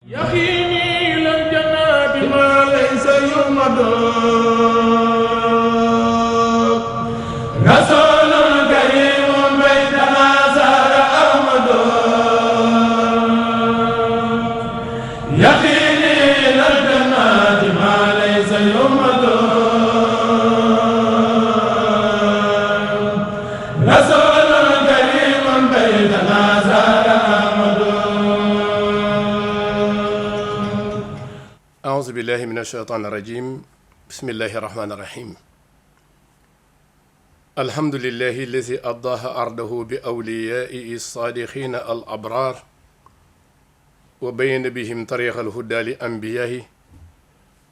يقيني إلى الجنات ما ليس يمد رسول كريم بيتنا سار أحمد يقيني إلى الجنات ما ليس يمد رسول كريم بيتنا سار أحمد أعوذ بالله من الشيطان الرجيم بسم الله الرحمن الرحيم الحمد لله الذي أضاء أرضه بأوليائه الصادقين الأبرار وبين بهم طريق الهدى لأنبيائه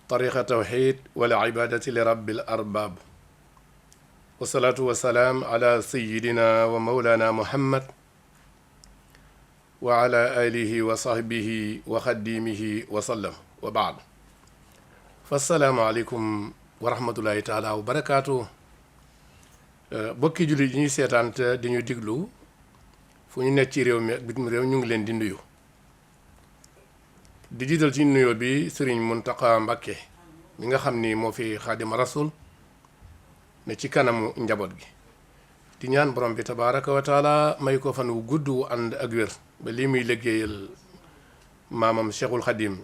طريق التوحيد والعبادة لرب الأرباب والصلاة والسلام على سيدنا ومولانا محمد وعلى آله وصحبه وخديمه وسلم وبعد fasalaamaaleykum wa rahmatullahi taala wa barakaatu bokki jullit yi ñuy seetaan te di ñu diglu fu ñu nekk ci réew mi ak bitim réew ñu ngi leen di nuyu di jiital ci nuyoo bi sëriñ Muntaqa Mbàkke mi nga xam ni moo fi xaadima rasul ne ci kanamu njaboot gi di ñaan borom bi tabaaraka wa taala may ko fan wu gudd wu ànd ak wér ba lii muy liggéeyal maamam Cheikhul Xadim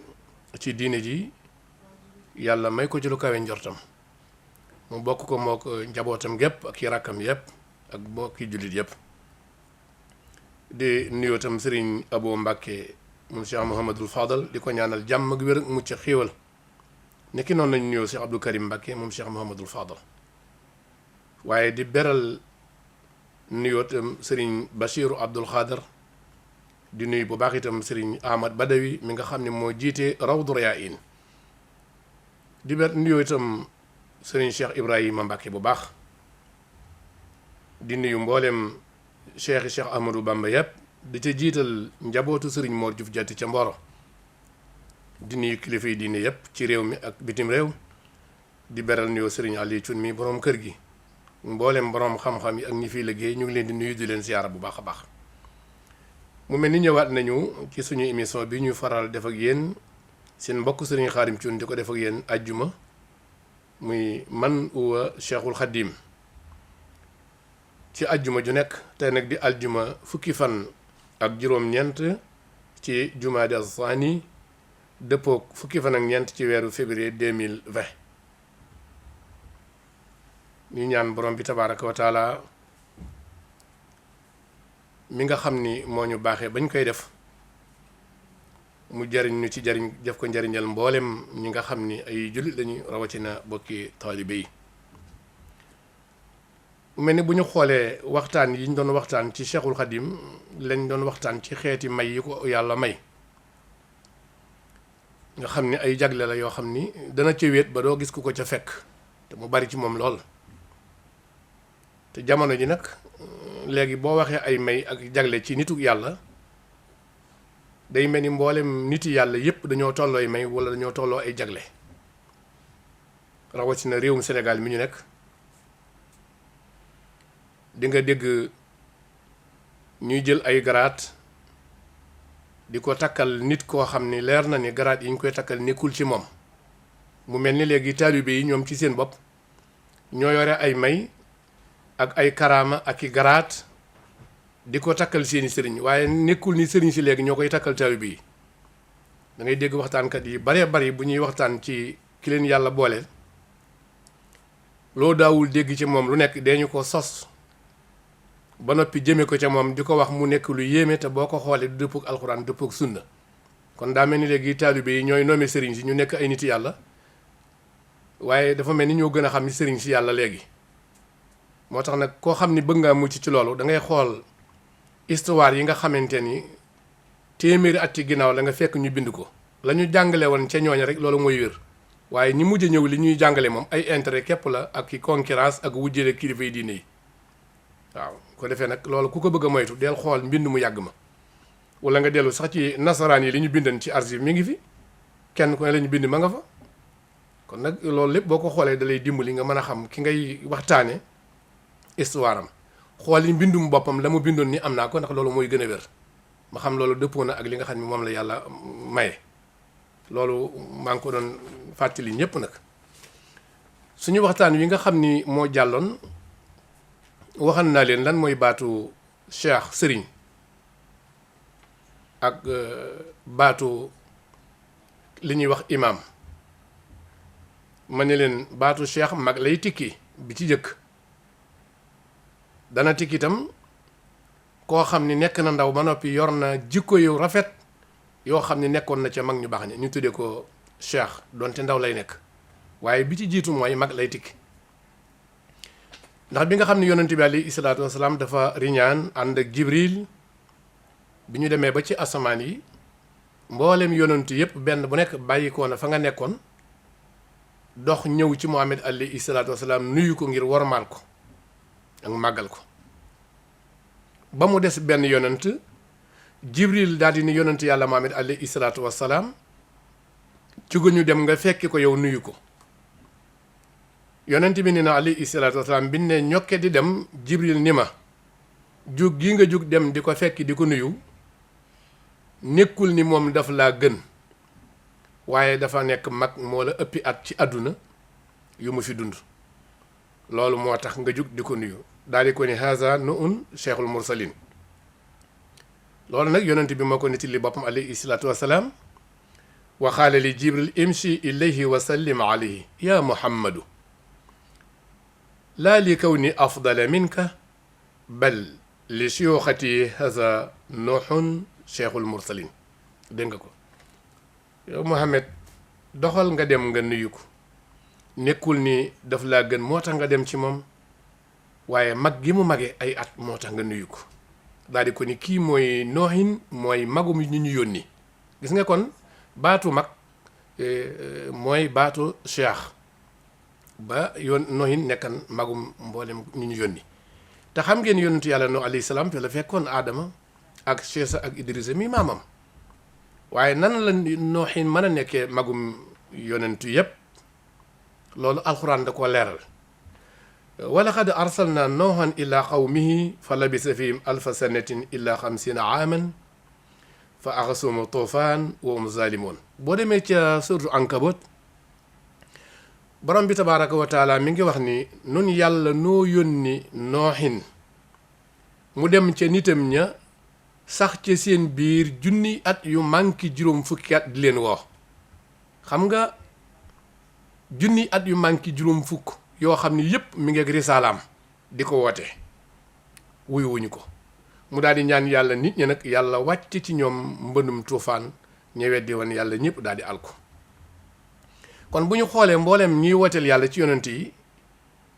ci diine ji yàlla may ko ci lu kawe njortam mu bokk ko moo ko njabootam gépp ak i rakkam yépp ak bokki jullit yépp di nuyoo tam sëriñ Abo Mbàkke moom Cheikh Mouhamadul Fadal di ko ñaanal jàmm ak wér ak mucc xéewal nekki noonu lañ nuyoo Cheikh Abdou Karim Mbàkke moom Cheikh Mouhamadul Fadal waaye di beral nuyoo tam sëriñ Bachiru Abdul Xaadar di nuyu bu baax itam sëriñ Ahmad Badawi mi nga xam ne moo jiite Rawdu Rayaahin di ber nuyoo itam sëriñ Cheikh Ibrahima Mbacke bu baax di nuyu mboolem Cheikh Ahmadou Bamba yépp di ca jiital njabootu sëriñ Mor Diouf Diatty ca Mboro di nuyu kilifa yi diine yépp ci réew mi ak bitim réew di beral nuyoo sëriñ Aliou Thioune mi boroom kër gi mboolem boroom xam-xam yi ak ñi fiy liggéey ñu ngi leen di nuyu di leen siyaara bu baax a baax mu mel ni ñëwaat nañu ci suñu émission bi ñu faral def ak yéen seen mbokk sëriñ Xaadim Cuun di ko def ak yéen ajjuma muy man uwa Cheikhul Xadim ci ajjuma ju nekk tey nag di aljuma fukki fan ak juróom-ñeent ci jumaada saani dëppook fukki fan ak ñeent ci weeru février 2020 ñu ñaan borom bi tabaaraka wa taala mi nga xam ni moo ñu baaxee bañ koy def mu jariñ ñu ci jariñ def ko njariñal mboolem ñi nga xam ni ay jullit lañu rawatina bokki taalibe yi mu mel ni bu ñu xoolee waxtaan yi ñu doon waxtaan ci Cheikhul Khadim lañ doon waxtaan ci xeeti may yi ko yàlla may nga xam ni ay jagle la yoo xam ni dana ca wéet ba doo gis ku ko ca fekk te mu bari ci moom lool te jamono ji nag léegi boo waxee ay may ak jagle ci nitu yàlla day mel ni mboolem nit yàlla yépp dañoo tollooy may wala dañoo tolloo ay jagle rawatina réewum Sénégal mi ñu nekk di nga dégg ñuy jël ay garaat di ko takkal nit koo xam ni leer na ni garaat yi ñu koy takkal nekkul ci moom mu mel ni léegi taalibe yi ñoom ci seen bopp ñoo yore ay may ak ay karaama ak i garaat di ko takkal seeni sëriñ waaye nekkul ni sëriñ si léegi ñoo koy takkal taalibe yi da ngay dégg waxtaankat yi baree bari bu ñuy waxtaan ci ki leen yàlla boole loo daawul dégg ci moom lu nekk dañu ko sos ba noppi jëme ko ca moom di ko wax mu nekk lu yéeme te boo ko xoolee du dëppook alxuraan dëppook sunna kon daa mel ni léegi taalibe yi ñooy noome sëriñ si ñu nekk ay nit yàlla waaye dafa mel ni ñoo gën a xam ni sëriñ si yàlla léegi moo tax nag koo xam ni bëgg ngaa mucc ci loolu da ngay xool histoire yi nga xamante ni téeméeri at ci ginnaaw la nga fekk ñu bind ko la ñu jàngale woon ca ñooña rek loolu mooy wér waaye ñi mujj ñëw li ñuy jàngale moom ay intérêt képp la ak i concurrence ak wujjale kilifa yi diine yi waaw ko defee nag loolu ku ko bëgg a moytu del xool mbind mu yàgg ma wala nga dellu sax ci nasaraan yi li ñu bindan ci archive mi ngi fi kenn ku ne la ñu bind ma nga fa kon nag loolu lépp boo ko xoolee da lay dimbali nga mën a xam ki ngay waxtaane histoire am xool yi mbindum boppam la mu bindoon ni am naa ko ndax loolu mooy gën a wér ma xam loolu dëppoo na ak li nga xam ne moom la yàlla maye loolu maa ngi ko doon fàttali ñëpp nag. suñu waxtaan wi nga xam ni moo jàlloon waxan naa leen lan mooy baatu cheikh sëriñ ak baatu li ñuy wax imam. ma ne leen baatu cheikh mag lay tikki bi ci jëkk, dana tikki itam koo xam ni nekk na ndaw ba noppi yor na jikko yu rafet yoo xam ni nekkoon na ca mag ñu baax ne ñu tuddee ko cheikh donte ndaw lay nekk, waaye bi ci jiitu mooy mag lay tikki. ndax bi nga xam ne yonent bi alayhi salaatu wasalaam dafa riñaan ànd ak jibril bi ñu demee ba ci asamaan yi, mboolem yonent yépp benn bu nekk bàyyikoo na fa nga nekkoon dox ñëw ci Muhammad alayhi salaatu wasalaam nuyu ko ngir wormaal ko ak màggal ko. ba mu des benn yonent, jibril daal di ni yonent yàlla Muhammad alayhi salaatu wasalaam ci gu ñu dem nga fekki ko yow nuyu ko. yonent bi ni na alayhi salaatu wasalaam bi ne ñokke di dem, jibril ni ma jug gi nga jug dem di ko fekki di ko nuyu nekkul ni moom daf laa gën, waaye dafa nekk mag moo la ëppi at ci àdduna yu mu fi dund, loolu moo tax nga jug di ko nuyu. daal di ko ni haza nu un cheikhul mursalin. loolu nag yonent bi moo ko niti li boppam alayhi salaatu wasalaam. wa qaala li jibril imshi ilayhi wa sallim alayhi ya muhammadu laa li kaw ni afdala minka bal li siyuxati haza nuuxun cheikhul mursalin. dégg nga ko, yow Muhammad doxal nga dem nga nuyu ko, nekkul ni daf laa gën moo tax nga dem ci moom, waaye mag gi mu magee ay at moo tax nga nuyu ko. daal di ko ni kii mooy nooxin, mooy magum ñu ñu yónni. gis nga kon baatu mag mooy baatu cheikh ba yoon nooxin nekkan magum mboolem ñu ñu yónni. te xam ngeen yonentu yàlla no alayhi salaam te la fekkoon aadama ak Cheesa ak Idrissa mi maamam, waaye nan la nooxin mën a nekkee magum yonentu yépp, loolu alxuraan da koo leeral. wa laqad arsalna noohan ila qawmihi fa labisa fihim alfa sanatin illa 50 aaman fa axasumu tuufaan wa hum zaalimoon. boo demee ca suratu Ankabut, borom bi tabaaraka wa taala mi ngi wax ni nun yàlla noo yónni nooxin mu dem ca nitam ña sax ca seen biir junni at yu manki juróom fukki at di leen woo. xam nga junni at yu manki juróom fukk yoo xam ni yépp mi ngi ak risaalaam di ko woote, wuyu wuñu ko. mu daal di ñaan yàlla nit ñi nag yàlla wàcc ci ñoom mbëndum tuufaan, ña weddi woon yàlla ñëpp daal di alko. kon bu ñu xoolee mbooleem ñuy wooteel yàlla ci yonent yi,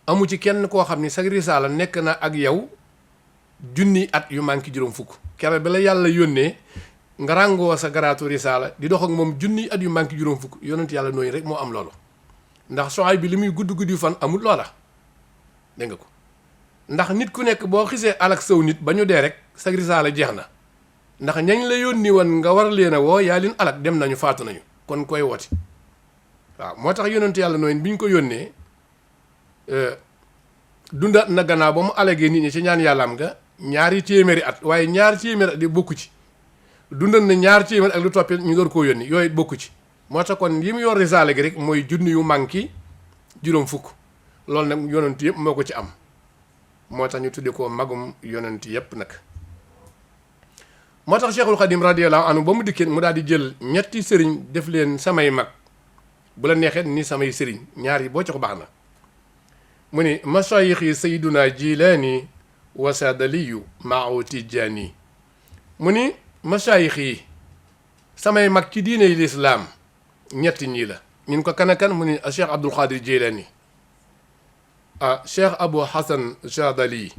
amu ci kenn koo xam ni sa risaala nekk na ak yow junni at yu manki juróom fukk. kere ba la yàlla yónnee nga ràngoo sa garaatu risaala di dox ak moom junni at yu manki juróom fukk, yonent yàlla nooyu rek moo am loolu. ndax Suhayb bi li muy gudd yu fan amul loola, dégg nga ko. ndax nit ku nekk boo xisee alak saw nit ba ñu dee rek sa risaala jeex na, ndax ñañ la yónni woon nga war leen a woo yaa leen alak dem nañu faatu nañu, kon koy wooti. waaw moo tax yonent yàlla nooyu bi ñu ko yónnee dundaat na gannaaw ba mu alagee nit ñi ci ñaan yàllaam nga 2 téeméeri at, waaye 2 téeméeri at di bokku ci. dundal na 2 téeméeri ak lu toppee ñu door koo yónni, yooyu bokku ci. moo tax kon yi mu yor risaale gi rek mooy junni yu manki juróom fukk. loolu nag yonent yëpp moo ko ci am, moo tax ñu tudde ko magum yonent yëpp nag. moo tax Cheikhul Khadim radiyallahu anhu ba mu dikkee mu daal di jël ñetti sëriñ def leen samay mag, bu la neexee ni samay sëriñ, ñaar yi boo ci ko baax na. mu ni masayix yi sayduna jilaani wa sadaliyu mao tijjaani. mu ni masayix yi samay mag ci diine yi lislaam ñetti ñii la. ñun ko kan mu ni Cheikh Abdul Qadir Jilani, Cheikh Abu Hasan Chadali,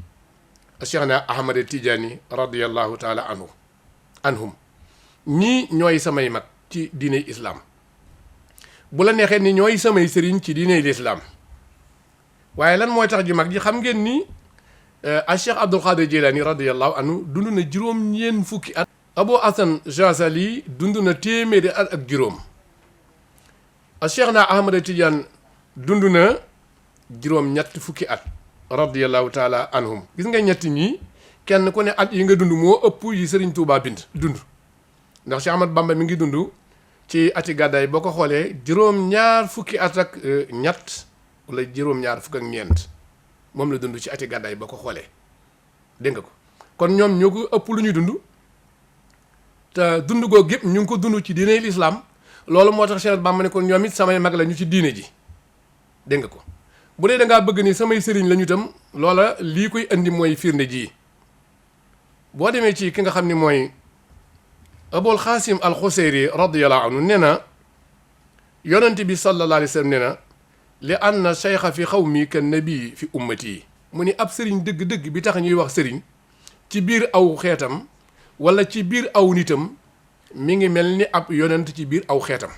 Cheikh na Ahmad Tijani radiyallahu taala anhum. ñii ñooy samay mag ci diine islaam. bu la neexee ni ñooy samay sëriñ ci diine lislaam. waaye lan mooy tax ji mag ji xam ngeen ni Cheikh Abdul Qadir Jilani radiyallahu anhu dund na juróom-ñeent fukki at. Abu Hasan Chadali dund na téeméeri at ak juróom. Cheikh na Ahmad Tidiane dund na juróom-ñett fukki at radiyallahu taala anhum. gis nga ñetti ñii kenn ku ne at yi nga dund moo ëpp yi Sëriñ Tuubaa dund. ndax Cheikh Ahmad Bamba mi ngi dund ci ati gàddaay boo ko xoolee juróom-ñaar fukki at ak ñett wala juróom-ñaar fukk ak ñeent moom la dund ci ati gàddaay boo ko xoolee dégg nga ko kon ñoom ñoo ko ëpp lu ñuy dund te dund googu yëpp ñu ngi ko dund ci diine lislaam loolu moo tax Cheikh Bamba ne kon ñoom it samay mag la ñu ci diine ji dégg nga ko bu dee da ngaa bëgg ni samay sëriñ la ñu itam loola lii koy andi mooy firnde ji boo demee ci ki nga xam ni mooy Abul Xaasim al Xuseyri radiyallahu anhu nee na yonent bi sallallahu alayhi wa sallam nee na li anna cheikha fi xawmi ka nabii fi ummati yi mu ni ab sëriñ dëgg-dëgg bi tax ñuy wax sëriñ ci biir aw xeetam wala ci biir aw nitam mi ngi mel ni ab yonent ci biir aw xeetam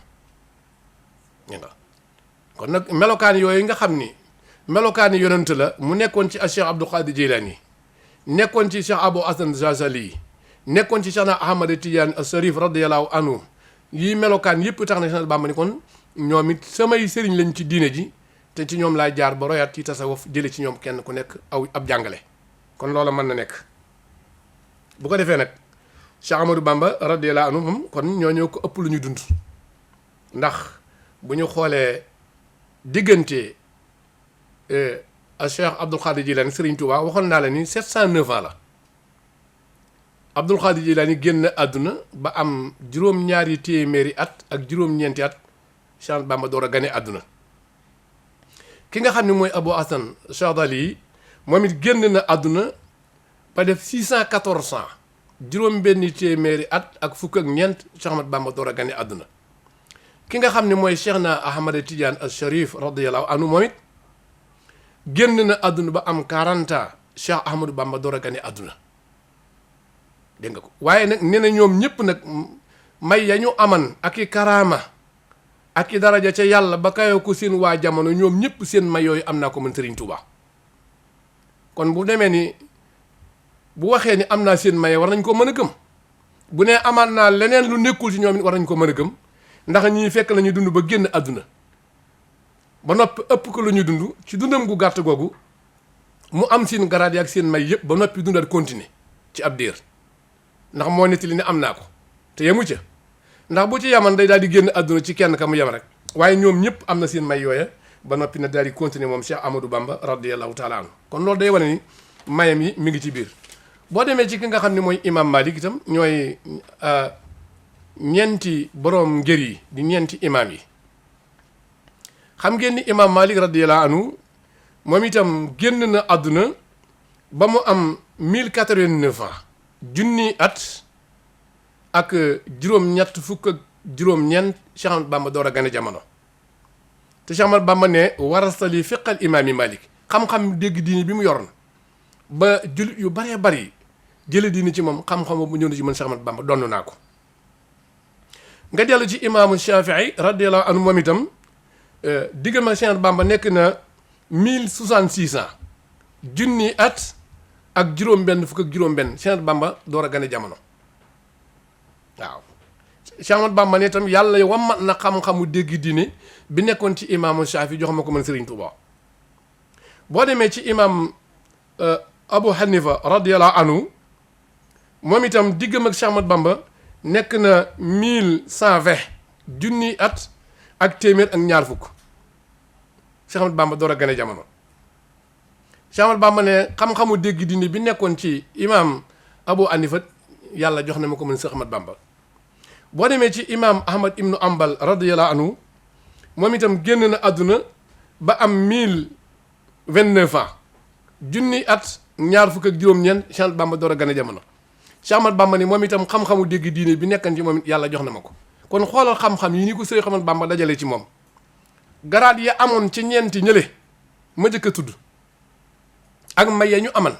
nga kon nag melokaan yooyu nga xam ni melokaani yonent la mu nekkoon ci Cheikh Abdul Qadir Jilani nekkoon ci Cheikh Abou Hasan Jazali nekkoon ci Cheikh na Ahmad Tidiane Sarif radiyallahu anhu yii melokaan yëpp tax na Cheikh Bamba ni kon ñoom it samay sëriñ lañ ci diine ji te ci ñoom laa jaar ba royaat ci tasawuf jële ci ñoom kenn ku nekk aw ab jàngale kon loola mën na nekk bu ko defee nag Cheikh Amadou Bamba radiyallahu anhu moom kon ñoo ko ëpp lu ñu dund ndax bu ñu xoolee diggante Cheikh Abdul Qadir Jilani Serigne Touba waxoon naa la ni 709 ans la Abdul Qadir Jilani génn àdduna ba am juróom-ñaari téeméeri at ak juróom-ñeenti at Cheikh Bamba door a gane àdduna ki nga xam ne mooy Abou Hasan Chadali moom it génn na àdduna ba def 614 ans juróom-benni téeméeri at ak fukk ak ñeent Cheikh Ahmad Bamba door a gane àdduna ki nga xam ne mooy Cheikh na Ahmad Tidiane al Sharif radiyallahu anhu moom it génn na àdduna ba am 40 ans Cheikh Ahmadou Bamba door a gane àdduna dégg nga ko waaye nag nee na ñoom ñëpp nag may ya ñu aman ak i karaama ak i daraja ca yàlla ba kayoo ko seen waa jamono ñoom ñëpp seen may yooyu am naa ko mën Serigne Touba kon bu demee ni bu waxee ni am naa seen maye war nañ ko mën a gëm bu nee amaan naa leneen lu nekkul ci ñoom it war nañ ko mën a gëm ndax ñii fekk nañu dund ba génn àdduna ba noppi ëpp ko lu ñu dund ci dundam gu gàtt googu mu am seen garaat yi ak seen may yëpp ba noppi dundaat continuer ci ab diir ndax moo nettali ne am naa ko te yemu ca ndax bu ci yaman day daal di génn àdduna ci kenn ka mu yem rek waaye ñoom ñëpp am na seen may yooya ba noppi na daal di continuer moom Cheikh Amadou Bamba radiyallahu taala anhu kon loolu day wane ni mayam yi mi ngi ci biir boo demee ci ki nga xam ne mooy imam Malik itam ñooy ñeenti boroom ngër yi di ñeenti imam yi xam ngeen ni imam Malik radiyallahu anhu moom itam génn na àdduna ba mu am 1089 ans junni at ak juróom-ñett fukk ak juróom-ñeent Cheikh Ahmad Bamba door a gane jamono te Cheikh Ahmad Bamba ne warastali fiqal imaam yi Malik xam-xam dégg diini bi mu yoroon ba jullit yu baree bari jële diini ci moom xam-xam bu ñëw na ci mën Cheikh Ahmad Bamba donn naa ko nga dellu ci imaamu Shafii radiyallahu anhu moom itam diggam ak Cheikh Ahmad Bamba nekk na 1066 ans junni at ak juróom-benn fukk ak juróom-benn Cheikh Ahmad Bamba door a gane jamono waaw Cheikh Ahmad Bamba ne itam yàlla wammat na xam-xamu dégg diine bi nekkoon ci imaamu Shaafi jox ma ko man Serigne Touba boo demee ci imaam Abu Hanifa radiyallahu anhu moom itam diggam ak Cheikh Ahmad Bamba nekk na 1120 junni at ak téeméer ak ñaar fukk Cheikh Ahmad Bamba door a gane jamono Cheikh Ahmad Bamba ne xam-xamu dégg diine bi nekkoon ci imaam Abu Hanifa yàlla jox na ma ko mën Cheikh Ahmad Bamba boo demee ci imaam Ahmad ibnu Ambal radiyallahu anhu moom itam génn na àdduna ba am 1029 ans junni at ñaar fukk ak juróom-ñeent Cheikh Ahmad Bamba door a gane jamono Cheikh Ahmad Bamba ni moom itam xam-xamu dégg diine bi nekkan ci moom yàlla jox na ma ko kon xoolal xam-xam yi ni ko Cheikh Ahmad Bamba dajale ci moom garaat ya amoon ci ñeenti ñële ma jëkk a tudd ak may ya ñu aman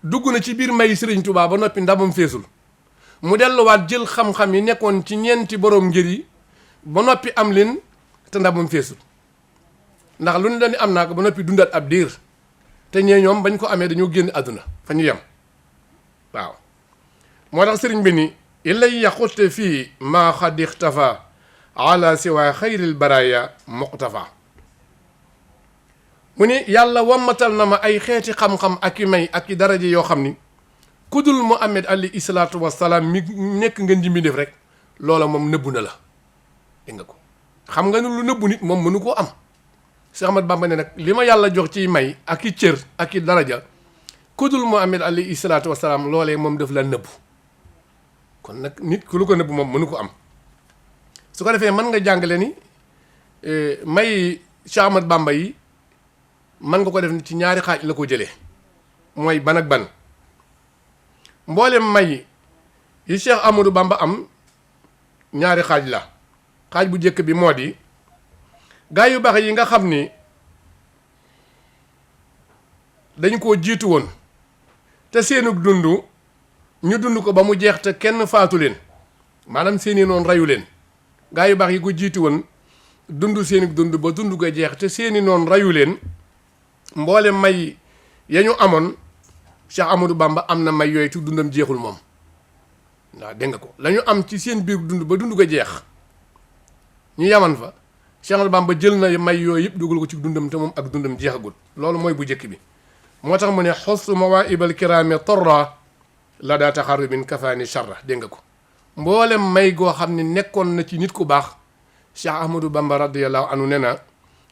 dugg na ci biir may Serigne Touba ba noppi ndamam feesul mu delluwaat jël xam-xam yi nekkoon ci ñeenti boroom ngir yi ba noppi am leen te ndamam feesul ndax lu ne dañu am naa ko ba noppi dundaat ab diir te ñee ñoom bañ ko amee dañoo génn àdduna fa ñu yem waaw moo tax sëriñ bi ni ilay yaxutte fii maa xad ixtafa ala siwa xayril baraya muqtafa mu ni yàlla wammatal na ma ay xeeti xam-xam ak i may ak i daraje yoo xam ni kudul Muhammad alayhi salaatu wasalaam mi nekk ngeen ji mbindéef rek loola moom nëbbu na la dégg nga ko xam nga ne lu nëbbu nit moom mënu koo am Cheikh Ahmad Bamba ne nag li ma yàlla jox ci may ak i cër ak i daraja kudul Muhammad alayhi salaatu wasalaam loolee moom daf la nëbbu kon nag nit ku lu ko nëbbu moom mënu ko am su ko defee mën nga jàngale ni may Cheikh Ahmad Bamba yi mën nga ko def ci ñaari xaaj la ko jëlee mooy ban ak ban mboolem may yi Cheikh Ahmadou Bamba am ñaari xaaj la xaaj bu njëkk bi moo di gaa yu baax yi nga xam ni dañu koo jiitu woon te seenug dund ñu dund ko ba mu jeex te kenn faatu leen maanaam seeni noonu reyu leen gaa yu baax yi ko jiitu woon dund seenug dund ba dund ko jeex te seeni noonu reyu leen mboole may ya ñu amoon Cheikh Ahmadou Bamba am na may yooyu te dundam jeexul moom waaw dégg nga ko la ñu am ci seen biir dund ba dund ko jeex ñu yaman fa Cheikh Ahmadou Bamba jël na may yooyu yëpp dugal ko ci dundam te moom ak dundam jeexagul loolu mooy bu njëkk bi moo tax mu ne xostu mawaibal kiraame torra la daa taxarubin kafaani charra dégg nga ko mboolem may goo xam ne nekkoon na ci nit ku baax Cheikh Ahmadou Bamba radiyallahu anhu ne na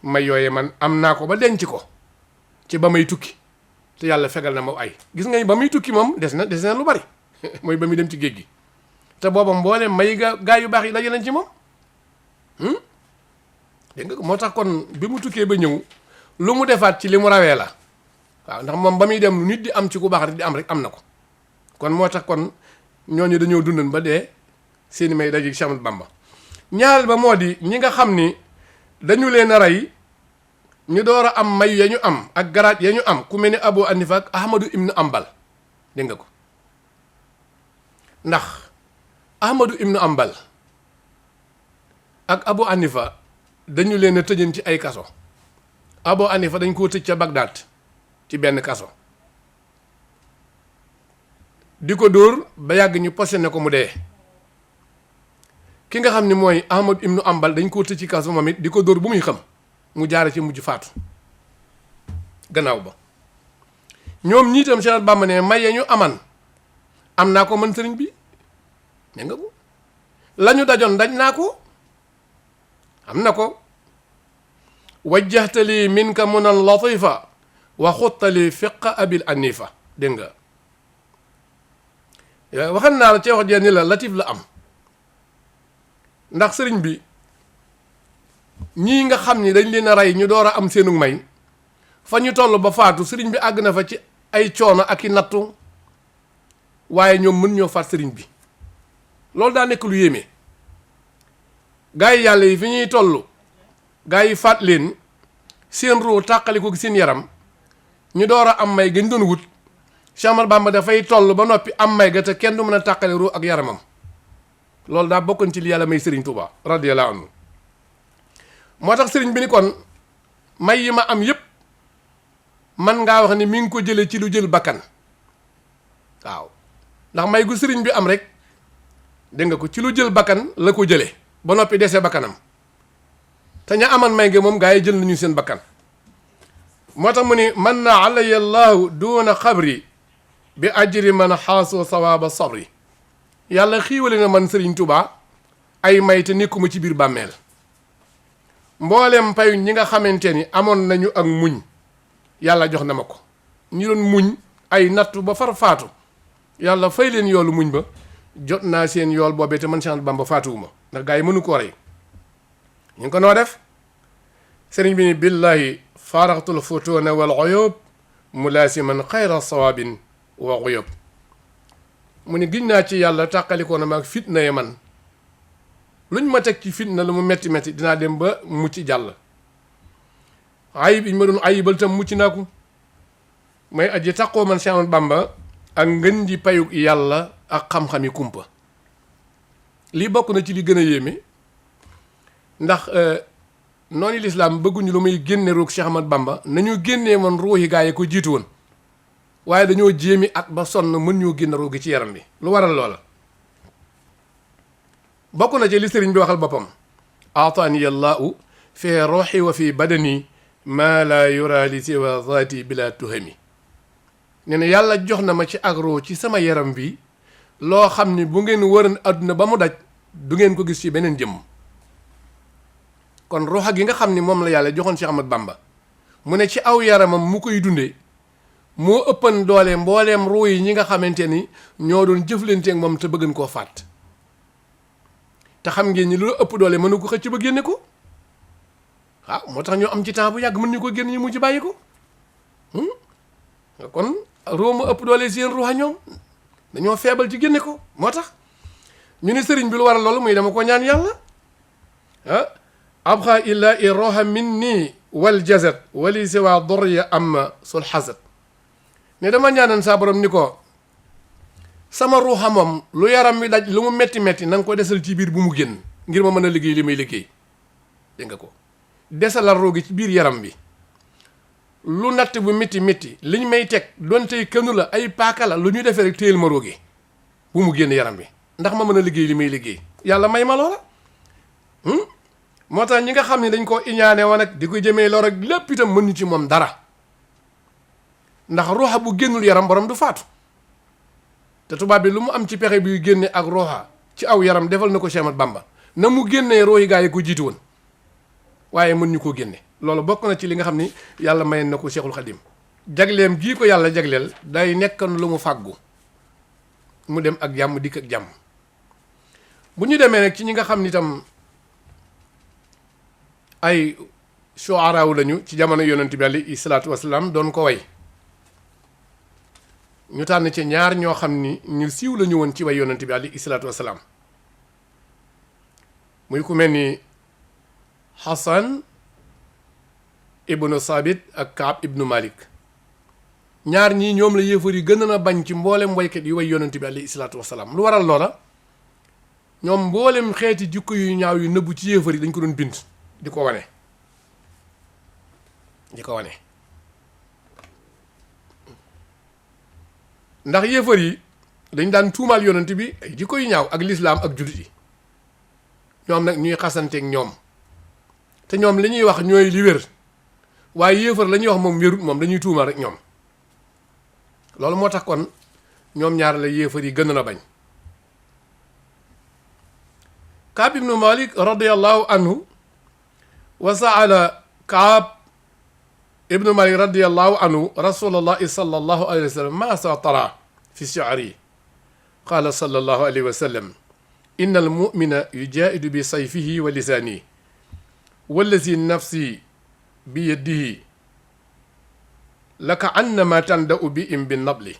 may yooye man am naa ko ba denc ko ci ba may tukki te yàlla fegal na ma ay gis nga ba muy tukki moom des na lu bari mooy ba muy dem ci géej gi te booba mboolem may gaa yu baax yi daje nañ ci moom dégg nga ko moo tax kon bi mu tukkee ba ñëw lu mu defaat ci li mu rawee la waaw ndax moom ba muy dem lu nit di am ci ku baax rek di am rek am na ko kon moo tax kon ñooñu dañoo dundan ba dee seeni may daje Cheikh Ahmadou Bamba ñaareel ba moo di ñi nga xam ni dañu leen a rey ñu door a am may ya ñu am ak garaat ya ñu am ku mel ni Abu Hanifa ak Ahmadu ibnu Ambal dégg nga ko ndax Ahmadu ibnu Ambal ak Abu Hanifa dañu leen a tëjan ci ay kaso Abu Hanifa dañ koo tëj ca Bagdad ci benn kaso di ko dóor ba yàgg ñu posé ko mu dee ki nga xam ni mooy Ahmad ibnu Ambal dañ koo tëj ci kaso moom it di ko dóor bu muy xam mu jaare ci mujj faatu gannaaw ba ñoom ñii tam Cheikh Bamba ne maye ñu aman am naa ko man sëriñ bi ne nga ko la ñu dajoon daj naa ko am na ko wajjahtali minka munan latifa wa xuttali fiqa abil anifa dégg nga waxan naa la ci wax jee ni la latif la am ndax sëriñ bi ñii nga xam ni dañ leen a rey ñu door a am seenu may fa ñu toll ba faatu sëriñ bi àgg na fa ci ay coono ak i nattu waaye ñoom mën ñoo faat sëriñ bi loolu daa nekk lu yéeme gaa yi yàlla yi fi ñuy toll gaa yi faat leen seen ruu tàqali ko seen yaram ñu door a am may gañ doon wut Cheikh Ahmadou Bamba dafay toll ba noppi am may ga te kenn du mën a tàqali ruu ak yaramam loolu daa bokkoon ci li yàlla may sëriñ Touba radiyallahu anhu moo tax sëriñ bi ni kon may yi ma am yépp man ngaa wax ni mi ngi ko jële ci lu jël bakkan waaw ndax may gu sëriñ bi am rek dégg nga ko ci lu jël bakkan la ko jële ba noppi dese bakkanam te ña aman may nga moom gaa yi jël nañu seen bakkan moo tax mu ni man na alaya llahu duuna xabri bi ajri man xaasoo sawaaba sabri yàlla xiiwale na man sëriñ Touba ay may te nekkuma ci biir bàmmeel mboolem payu ñi nga xamante ni amoon nañu ak muñ yàlla jox na ma ko ñi doon muñ ay nattu ba far faatu yàlla fay leen yoolu muñ ba jot naa seen yool boobee te man Cheikh Bamba faatuwuma ndax gaa yi mënu koo rey ñu ngi ko noo def sëriñ bi ni billahi faaraxtul futuuna wal uyub mulaasiman xayra sawaabin wa uyub mu ni giñ naa ci yàlla tàqalikoo na maag fitna ye man luñ ma teg ci fitna lu mu metti metti dinaa dem ba mucc jàll ayib yi ma doon ayibal tam mucc naa ko may aji taqoo man Cheikh Ahmadou Bamba ak ngën ji payug yàlla ak xam-xami kumpa lii bokk na ci li gën a yéeme ndax noonu lislaam bëgguñu lu muy génne ruug Cheikh Ahmadou Bamba nañu génnee woon ruuxi gaa yi ko jiitu woon waaye dañoo jéemi at ba sonn mën ñoo génne ruugi ci yaram bi lu waral loola bokk na ci li sëriñ bi waxal boppam aataani allahu fi ruuxi wa fi badani maa laa yura li siwa zaati bila tuhami nee na yàlla jox na ma ci ak ruu ci sama yaram bi loo xam ni bu ngeen wëran àdduna ba mu daj du ngeen ko gis ci beneen jëmm kon ruuxa gi nga xam ni moom la yàlla joxoon Cheikh Ahmad Bamba mu ne ci aw yaramam mu koy dundee moo ëppan doole mbooleem ruu yi ñi nga xamante ni ñoo doon jëflanteeg moom te bëggan koo fàtt te xam ngeen ni lu ëpp doole mënu ko xëcc ba génne ko waaw moo tax ñoo am ci temps bu yàgg mën ñu ko génn ñu mujj bàyyi ko kon ruu mu ëpp doole seen ruuxa ñoom dañoo feebal ci génne ko moo tax ñu ne sëriñ bi lu waral loolu muy dama ko ñaan yàlla abxa illa i roha min nii wal jazat wali siwa dorya amma sul xasat ne dama ñaanan saa borom ni ko sama ruuxa moom lu yaram mi daj lu mu metti metti na nga ko desal ci biir bu mu génn ngir ma mën a liggéey li may liggéey dégg nga ko desalal roogi ci biir yaram bi lu natt bu métti métti liñ may teg doonte kënu la ay paaka la lu ñu defee rek téyel ma roogi bu mu génn yaram bi ndax ma mën a liggéey li may liggéey yàlla may ma loola moo tax ñi nga xam ne dañ koo iñaane woon ak di ko jëmee lor ak lépp itam mënuñu ci moom dara ndax ruuxa bu génnul yaram borom du faatu te tubaab bi lu mu am ci pexe bi génne ak ruuxa ci aw yaram defal na ko Cheikh Ahmad Bamba na mu génnee rooyi gaa yi ko jiitu woon waaye mën ñu koo génne loolu bokk na ci li nga xam ni yàlla mayen na ko Cheikhul Khadim jagleem gii ko yàlla jagleel day nekkan lu mu fàggu mu dem ak jàmm dikk ak jàmm bu ñu demee nag ci ñi nga xam ni tam ay shuaraaw lañu ci jamono yonent bi alayhi salaatu wasalaam doon ko way ñu tànn ci ñaar ñoo xam ni ñu siiw lañu woon ci way yonent bi alayhi salaatu wasalaam muy ku mel ni Hassan ibnu Sabit ak Kaab ibnu Malik ñaar ñii ñoom la yéefar yi gën a bañ ci mboolem waykat yi way yonent bi alayhi salaatu wasalaam lu waral loola ñoom mboolem xeeti jikko yu ñaaw yu nëbbu ci yéefar yi dañ ko doon bind di ko wane ndax yéefar yi dañ daan tuumaal yonent bi ay jikko yu ñaaw ak lislaam ak jullit yi ñoom nag ñuy xasanteeg ñoom te ñoom li ñuy wax ñooy li wér waaye yéefar la ñuy wax moom wérut moom dañuy tuumaal rek ñoom loolu moo tax kon ñoom ñaar la yéefar yi gën a bañ Kaab ibnu Malik radiallahu anhu wa saala Kaab ibnu Malik radiallahu anhu rasulallahi sallallahu alayhi wa sallam ma sa tara fi shi'ri qala sallallahu alayhi wa sallam inna almumina yujaahidu bi sayfihi wa lisaanihi wallazi nafsi bi yadihi laka annama tanda'u bi im bi nabli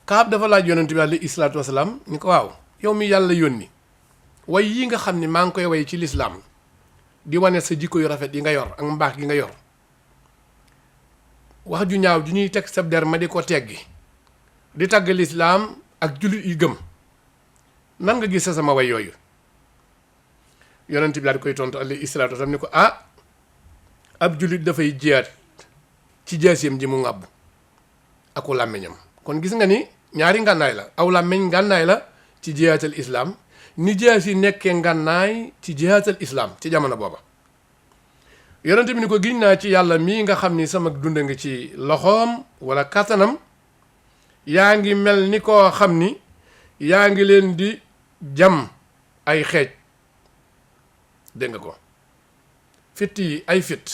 Kaab dafa laaj yonent bi alayhi salaatu wasalaam ni ko waaw yow mi yàlla yónni way yi nga xam ne maa ngi koy way ci lislaam di wane sa jikko yu rafet yi nga yor ak mbaax gi nga yor wax ju ñaaw ju ñuy teg sab der ma di ko teggi di tagg lislaam ak jullit yi gëm nan nga gis sa sama way yooyu yonent bi daal di koy tontu alayhi salaatu wasalaam ni ko ab jullit dafay jiyaat ci jaaseem ji mu ŋàbb aku làmmiñam kon gis nga ni ñaari ngànnaay la aw làmmiñ ngànnaay la ci jihaatal islaam ni jaas yi nekkee ngànnaay ci jihaatal islaam ci jamono booba yonent bi ni ko giñ naa ci yàlla mii nga xam ni sama dund nga ci loxoom wala kattanam yaa ngi mel ni koo xam ni yaa ngi leen di jam ay xeej dégg nga ko fitt yi ay fit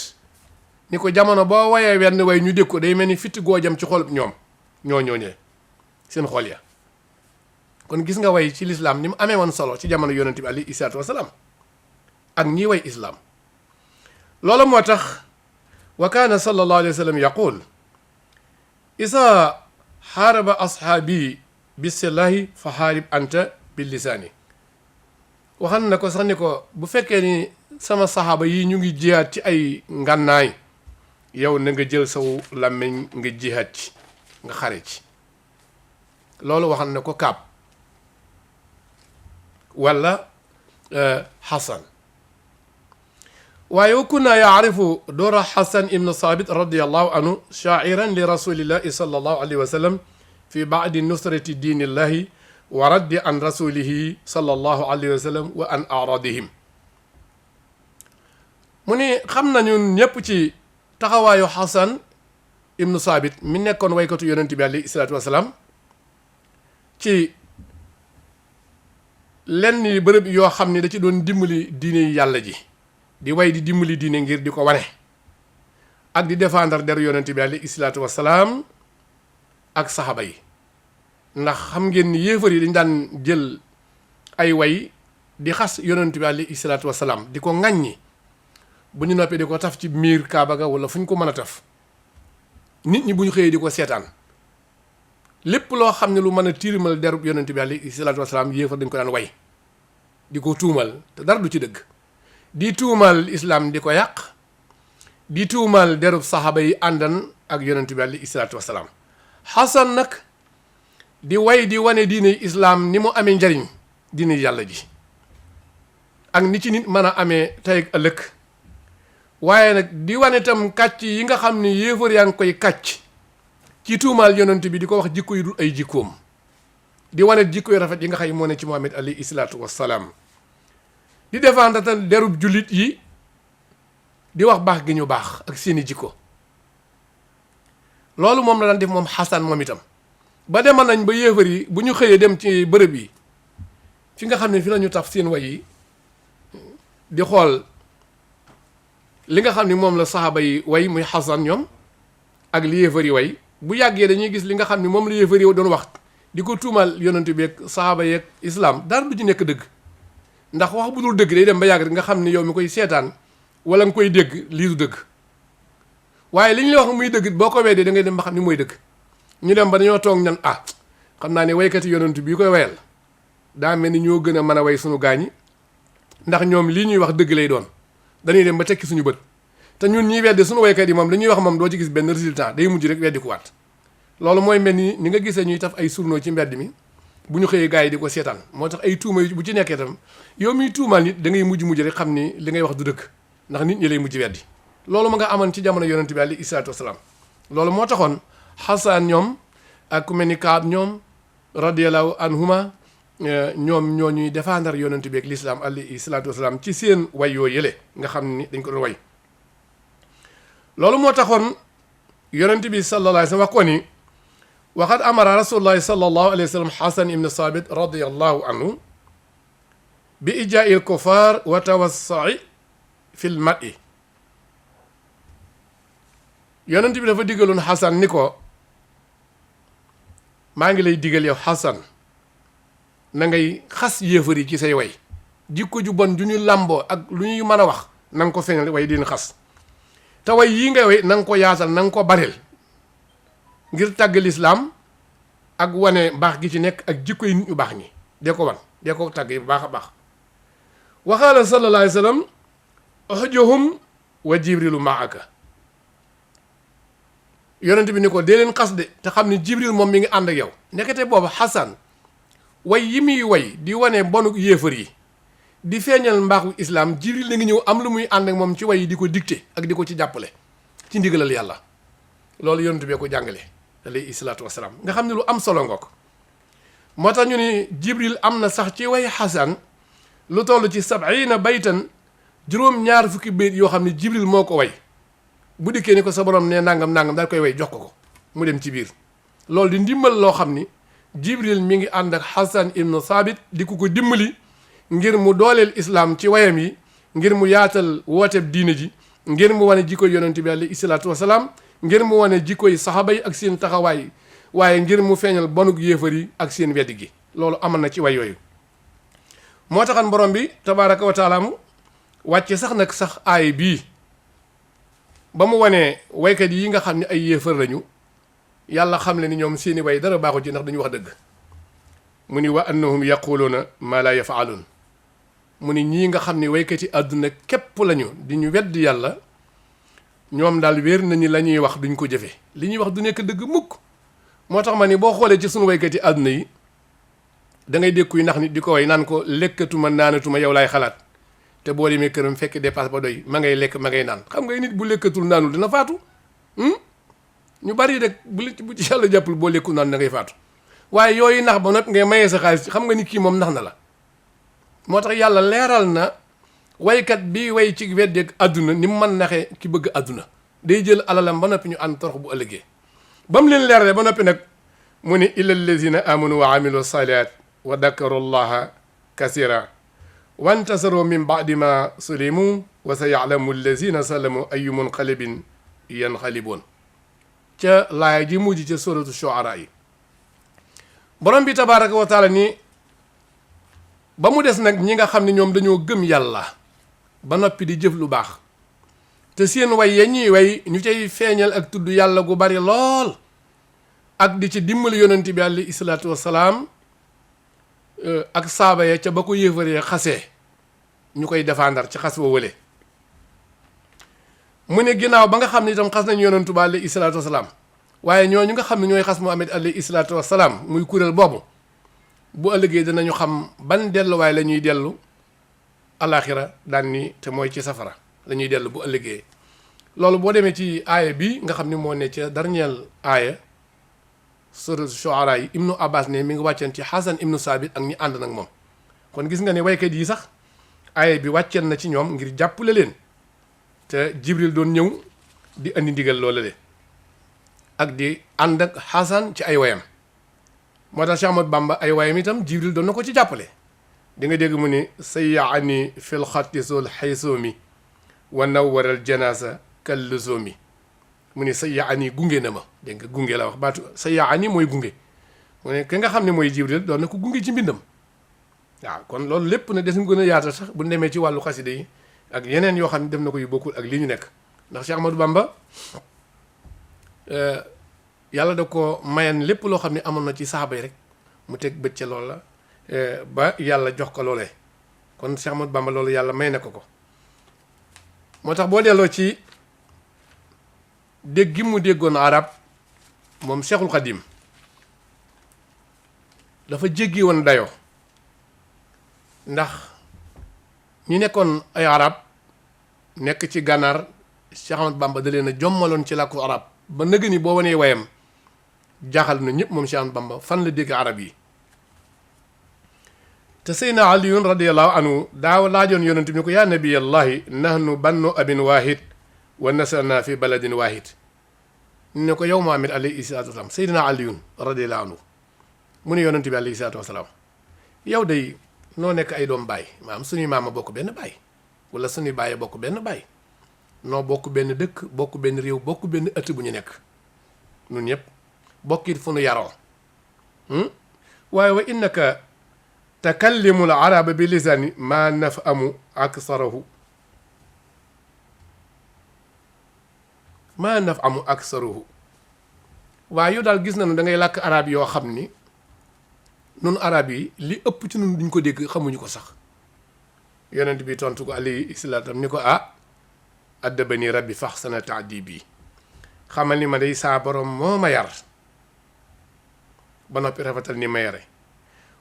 ni ko jamono boo wayee wenn way ñu dégg ko day mel ni fitt goo jam ci xolub ñoom ñooñee seen xol ya kon gis nga way ci lislaam ni mu amee woon solo ci jamono yonent bi alayhi salaatu wasalaam ak ñii way islaam loolu moo tax wa kaana sallallahu alayhi wa sallam yaqul isa xaaraba ashaabi bisillahi fa xaarib anta bi lisaani waxan na ko sax ni ko bu fekkee ni sama saxaaba yi ñu ngi jihaat ci ay ngànnaay yow na nga jël saw làmmiñ nga jihaat ci nga xare ci loolu waxan na ko Kaab wala Xasan waaye wa kunna yaarifu doora Xasan ibnu Saabit radiallahu anhu shaa'iran li rasulillahi sallallahu alayhi wa sallam fi baadi nusrati diinillahi wa raddi an rasulihi sallallahu alayhi wa sallam wa an aradihim mu ni xam nañu ñépp ci taxawaayu Xasan ibnu Saabit mi nekkoon waykatu yonent bi alayhi salaatu wasalaam ci lenn bërëb yoo xam ni da ci doon dimbali diine yàlla ji di way di dimbali diine ngir di ko wane ak di défendre deru yonent bi alayhi salaatu wassalaam ak saxaaba yi. ndax xam ngeen ni yéefar yi dañ daan jël ay way di xas yonent bi alayhi salaatu wassalaam di ko ŋàññi bu ñu noppee di ko taf ci miir Kaaba ga wala fu ñu ko mën a taf nit ñi bu ñu xëyee di ko seetaan lépp loo xam ne lu mën a tiirimal derub yonent bi alayhi salaatu wassalaam yéefar dañ ko daan way di ko tuumal te dara du ci dëgg di tuumal islaam di ko yàq di tuumal derub saxaaba yi àndan ak yonent bi alayhi salaatu wassalaam. Xasan nag di way di wane diine islaam ni mu amee njariñ diine yàlla ji ak ni ci nit mën a amee tey ak ëllëg waaye nag di wane tam kàcc yi nga xam ni yéefar yaa ngi koy kàcc ci tuumaal yonent bi di ko wax jikko yu dul ay jikkoom di wane jikko yu rafet yi nga xam moo ne ci Muhammad alayhi salaatu wassalaam di défendre tam derub jullit yi di wax baax gi ñu baax ak seeni jikko loolu moom la daan def moom Xasan moom itam ba demal nañ ba yéefar yi bu ñu xëyee dem ci bërëb yi fi nga xam ne fi la ñu taf seen way yi di xool li nga xam ne moom la saxaaba yi way muy Xasan ñoom ak li yéefar yi way bu yàggee dañuy gis li nga xam ne moom la yéefar yi doon wax di ko tuumal yonent bi ak saxaaba yeeg islam dara du ci nekk dëgg ndax wax bu dul dëgg day dem ba yàgg rek nga xam ne yow mi koy seetaan wala nga koy dégg lii du dëgg waaye li ñu la wax muy dëgg boo ko weddee da ngay dem ba xam ni mooy dëgg ñu dem ba dañoo toog ñan xam naa ne waykati yonent bi koy wayal daa mel ni ñoo gën a mën a way sunu gaañi ndax ñoom lii ñuy wax dëgg lay doon dañuy dem ba tekki suñu bët te ñun ñuy weddi suñu waykat yi moom li ñuy wax moom doo ci gis benn résultat day mujj rek weddi ku waat loolu mooy mel ni nga gisee ñuy taf ay journaux ci mbedd mi bu ñu xëyee gars yi di ko seetaan moo tax ay tuuma bu ci nekkee tam yow miy tuumaal nit da ngay mujj rek xam ni li ngay wax du dëgg ndax nit ñi lay mujj weddi loolu ma nga amoon ci jamono yonent bi alayhi salaatu wasalaam loolu moo taxoon Xasan ñoom ak ku mel ni Kaab ñoom radiyallahu anhuma ñoom ñoo ñuy défendre yonent bi ak l'islam alayhi salaatu wasalaam ci seen way yoo yële nga xam ni dañ ko doon way loolu moo taxoon yonent bi sallallahu alayhi wa sallam wax ko ni waxad amara rasulullahi sallallahu alayhi wa sallam Xasan ibn Sabit radiyallahu anhu bi ijaa'i al-kuffar wa tawassai fi l-mad'i yonent bi dafa digaloon Xasan ni ko maa ngi lay digal yow Xasan na ngay xas yéefar yi ci say way jikko ju bon ju ñu làmboo ak lu ñuy mën a wax na nga ko feeñal way dina xas te way yii nga way na nga ko yaatal na nga ko baril ngir tàgg lislaam ak wane mbaax gi ci nekk ak jikko yi nit ñu baax ñi dee ko wan dee ko tàgg yi bu baax a baax waxaala sallallahu alayhi wa sallam ahjuhum wa jibrilu maaka yonent bi ni ko dee leen xas de te xam ne jibril moom mi ngi ànd ak yow nekkete boobu Xasan way yi muy way di wane bonu yéefar yi di feeñal mbaaxu islaam jibril la ngi ñëw am lu muy ànd ak moom ci way yi di ko dicté ak di ko ci jàppale ci ndigalal yàlla loolu yonent bee ko jàngale alayhi salaatu wasalaam nga xam ne lu am solo ngoog moo tax ñu ni jibril am na sax ci way Xasan lu toll ci 70 baytan juróom-ñaar fukki bayt yoo xam ne jibril moo ko way bu dikkee ni ko sa borom ne nangam daal koy way jox ko mu dem ci biir loolu di ndimbal loo xam ni jibril mi ngi ànd ak Xasan ibn Sabit di ko dimbali ngir mu dooleel islaam ci wayam yi ngir mu yaatal wooteeb diine ji ngir mu wane jikkoy yonent bi alayhi salaatu wasalaam ngir mu wane jikkoy saxaaba yi ak seen taxawaay waaye ngir mu feeñal bonug yéefar yi ak seen weddi gi loolu amal na ci way yooyu moo taxan borom bi tabaaraka wa taala mu wàcce sax aay bii ba mu wanee waykat yi nga xam ne ay yéefar lañu yàlla xam le ni ñoom seeni way dara baaxu ci ndax dañu wax dëgg mu ni wa annahum yaquluuna maa laa yafaaluun mu ni ñii nga xam ne waykat yi àdduna képp lañu di ñu wedd yàlla ñoom daal wér nañu la ñuy wax duñ ko jëfe li ñuy wax du nekk dëgg mukk moo tax ma ni boo xoolee ci sunu waykat yi àdduna yi da ngay dégg kuy nax nit di ko way naan ko lekkatuma naanatuma yow laay xalaat te boo demee këram fekk dépasse ba doy ma ngay lekk ma ngay naan xam nga nit bu lekkatul naanul dina faatu ñu bari rek bu ci yàlla jàppul boo lekkul naan da ngay faatu waaye yooyu nax ba noppi ngay mayee sa xaalis xam nga ni kii moom nax na la moo tax yàlla leeral na waykat bi way ci weddeeg àdduna ni mu mën naxee ki bëgg àdduna day jël alalam ba noppi ñu ànd torox bu ëllëgee ba mu leen leeralee ba noppi nag mu ni illa allazina amanu wa amilu salihat wa dakaru llaha kasira wantasaro min baadi ma sulimu wa sa yaalamu allazina salamu ayu munqalibin yanqaliboon ca laaya ji mujj ca suratu shuara yi. borom bi tabaraka wa taala ni ba mu des nag ñi nga xam ne ñoom dañoo gëm yàlla ba noppi di jëf lu baax te seen way ya ñuy way ñu cay feeñal ak tudd yàlla gu bari lool ak di ci dimbali yonent bi alayhi salaatu wassalaam ak saaba ya ca ba ko yéefaree xasee ñu koy défendre ci xas wa wële. mu ne ginnaaw ba nga xam ne itam xas nañu yonentu bi alayhi salaatu wassalaam waaye ñooñu nga xam ne ñooy xas Muhammad alayhi salaatu wassalaam muy kuréel boobu bu ëllëgee dinañu xam ban delluwaay la ñuy dellu alaxira daan ni te mooy ci safara la ñuy dellu bu ëllëgee. loolu boo demee ci aaya bi nga xam ne moo ne ca dernier aaya suratu shuara yi ibnu abbas ne mi ngi wàcceen ci Hasan ibnu Saabit ak ñi ànd nag moom. kon gis nga ne waykat yi sax aaya bi wàcceen na ci ñoom ngir jàppale leen te Jibril doon ñëw di andi ndigal loola le ak di ànd ak Hasan ci ay wayam. moo tax Cheikh Ahmadou Bamba ay wayam itam Jibril doon na ko ci jàppale. di nga dégg mu ni sayyaani fil xatti sul xaysoomi wa nawwaral janaasa kal lusoomi mu ni sayyaani gunge na ma dégg nga gunge la wax baatu sayyaani mooy gunge mu ne ki nga xam ne mooy Jibril doon na ko gunge ci mbindam. waaw kon loolu lépp na des ñu gën a yaatal sax bu demee ci wàllu xaside yi ak yeneen yoo xam ne def na ko yu bokkul ak li ñu nekk ndax Cheikh Ahmadou Bamba yàlla da ko mayan lépp loo xam ne amoon na ci saxaaba yi rek mu teg bët ca loolu la ba yàlla jox ko loolee kon Cheikh Ahmadou Bamba loolu yàlla may na ko ko. moo tax boo delloo ci dégg gi mu déggoon arab moom Cheikhul Khadim dafa jéggi woon dayoo ndax ñi nekkoon ay arab nekk ci gànnaar Cheikh Ahmadou Bamba da leen a jommaloon ci làkku arab ba nëgë ni boo wanee wayam jaaxal na ñëpp moom Cheikh Ahmadou Bamba fan la dégg arab yi. te Seydina Aliyun radiallahu anhu daaw laajoon yonent bi ni ko yaa nabiyallahi nahnu bannu abin wahid wa nasarna fi baladin wahid ne ko yow Muhammad alayhi salaatu wasalaam Seydina Aliyun radiallahu anhu mu ne yonent bi alayhi salaatu wasalaam yow day noo nekk ay doom baay maanaam suñuy maama bokk benn baay wala suñuy baay bokk benn baay noo bokk benn dëkk bokk benn réew bokk benn ëtt bu ñu nekk ñun ñëpp bokkit fu nu yaroo waaye wa innaka takallimul araba bi lisani ma nafamu aksarahu waaye yow daal gis nañu da ngay làkk arab yoo xam ni nun arab yi li ëpp ci nun duñ ko dégg xamuñu ko sax yonent bi tontu ko alayhi salaatam ni ko addabani rabbi faxsana taadibi xamal ni ma day saa borom moo ma yar ba noppi rafetal ni ma yare